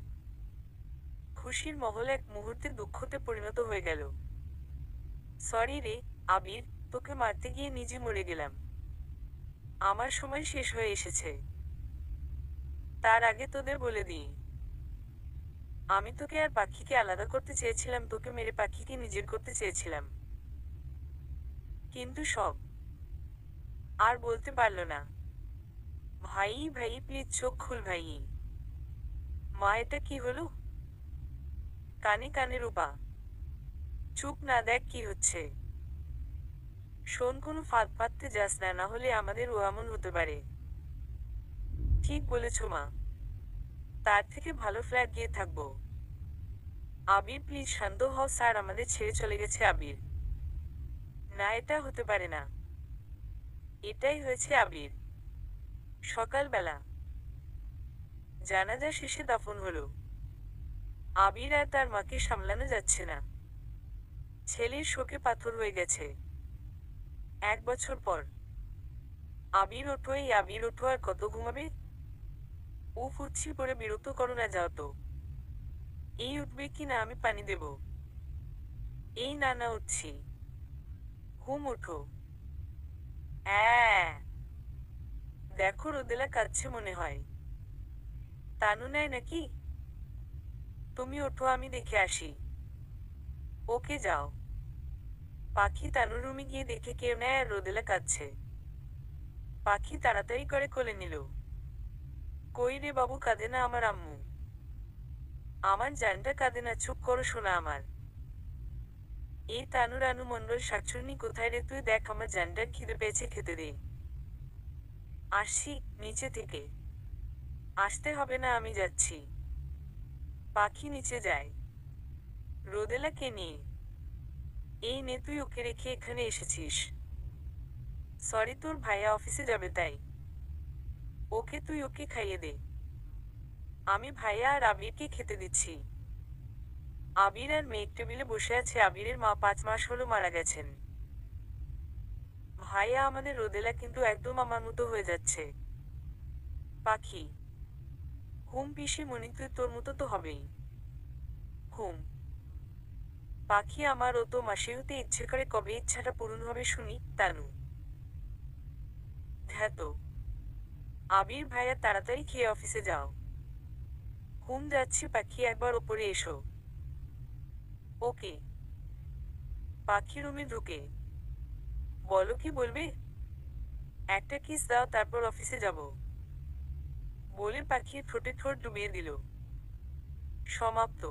খুশির মহল এক মুহূর্তে দুঃখতে পরিণত হয়ে গেল। সরি রে, আবির, তোকে মারতে গিয়ে নিজে মরে গেলাম। আমার সময় শেষ হয়ে এসেছে। তার আগে তোদের বলে দিই, আমি তোকে আর পাখিকে আলাদা করতে চেয়েছিলাম, তোকে মেরে পাখিকে নিজের করতে চেয়েছিলাম, কিন্তু সব আর বলতে পারল না। ভাই ভাই প্লিজ চোখ খুল ভাই। মা, এটা কি হলো? কানে কানে রূপা, চুপ না, দেখ কি হচ্ছে। শোন, কোনো ফাঁদ পাততে যাস না, না হলে আমাদের ও এমন হতে পারে। ঠিক বলেছ মা, তার থেকে ভালো ফ্ল্যাট গিয়ে থাকবো। আবির প্লিজ শান্ত হও, স্যার আমাদের ছেড়ে চলে গেছে। আবির, না, এটা হতে পারে না। এটাই হয়েছে আবির। সকালবেলা জানাজা শেষে দাফন হলো। আবির আর তার মাকে সামলানো যাচ্ছে না। ছেলের শোকে পাথর হয়ে গেছে। 1 বছর পর। আবির ওঠো, এই আবির ওঠো, আর কত ঘুমাবে? উফ, উঠছি, পরে বিরক্ত করো না, যাও তো। এই উঠবে কি না, আমি পানি দেব। এই না না, উঠছি। ঘুম ওঠো। অ্যাঁ, দেখো রোদেলা কাঁদছে মনে হয়। তানু নেয় নাকি? তুমি ওঠো, আমি দেখে আসি। ওকে, যাও। পাখি তানুর রুমে গিয়ে দেখে কেউ নেয় আর রোদেলা কাঁদছে। পাখি তাড়াতাড়ি করে কোলে নিল। কই রে বাবু, কাঁদে না আমার আম্মু। আমার জানটা কাঁদে না, চুপ করো সোনা আমার। এই তানুর আনু মন্ডল শাকচুন্নি কোথায় রে তুই? দেখ আমার জানটার খিদে পেয়েছে, খেতে দে। আসছি, নিচে থেকে। আসতে হবে না, আমি যাচ্ছি। পাখি নিচে যায় রোদেলাকে নিয়ে। এই নে, তুই ওকে রেখে এখানে এসেছিস। সরি, তোর ভাইয়া অফিসে যাবে তাই। ওকে, তুই ওকে খাইয়ে দে। আমি ভাইয়া আর আবিরকে খেতে দিচ্ছি। আবির আর মেঘ টেবিলে বসে আছে। আবিরের মা 5 মাস হলো মারা গেছেন। ভাইয়া আমাদের রোদেলা কিন্তু একদম আমার মতো হয়ে যাচ্ছে। পাখি, হুম পিসি মনি, তুই তোর মতো তো হবেই। হুম। পাখি আমার, ও তো মাসি হতে ইচ্ছে করে, কবে ইচ্ছাটা পূরণ হবে শুনি? তানু, ধ্যাত। আবির ভাইয়া, তাড়াতাড়ি খেয়ে অফিসে যাও। হুম, যাচ্ছি পাখি, একবার ওপরে এসো। ওকে। পাখি রুমে ঢুকে বলো, কি বলবে? একটা কিস দাও, তারপর অফিসে যাব বলে পাখির ঠোঁটে ঠোঁট ডুবিয়ে দিল। সমাপ্ত।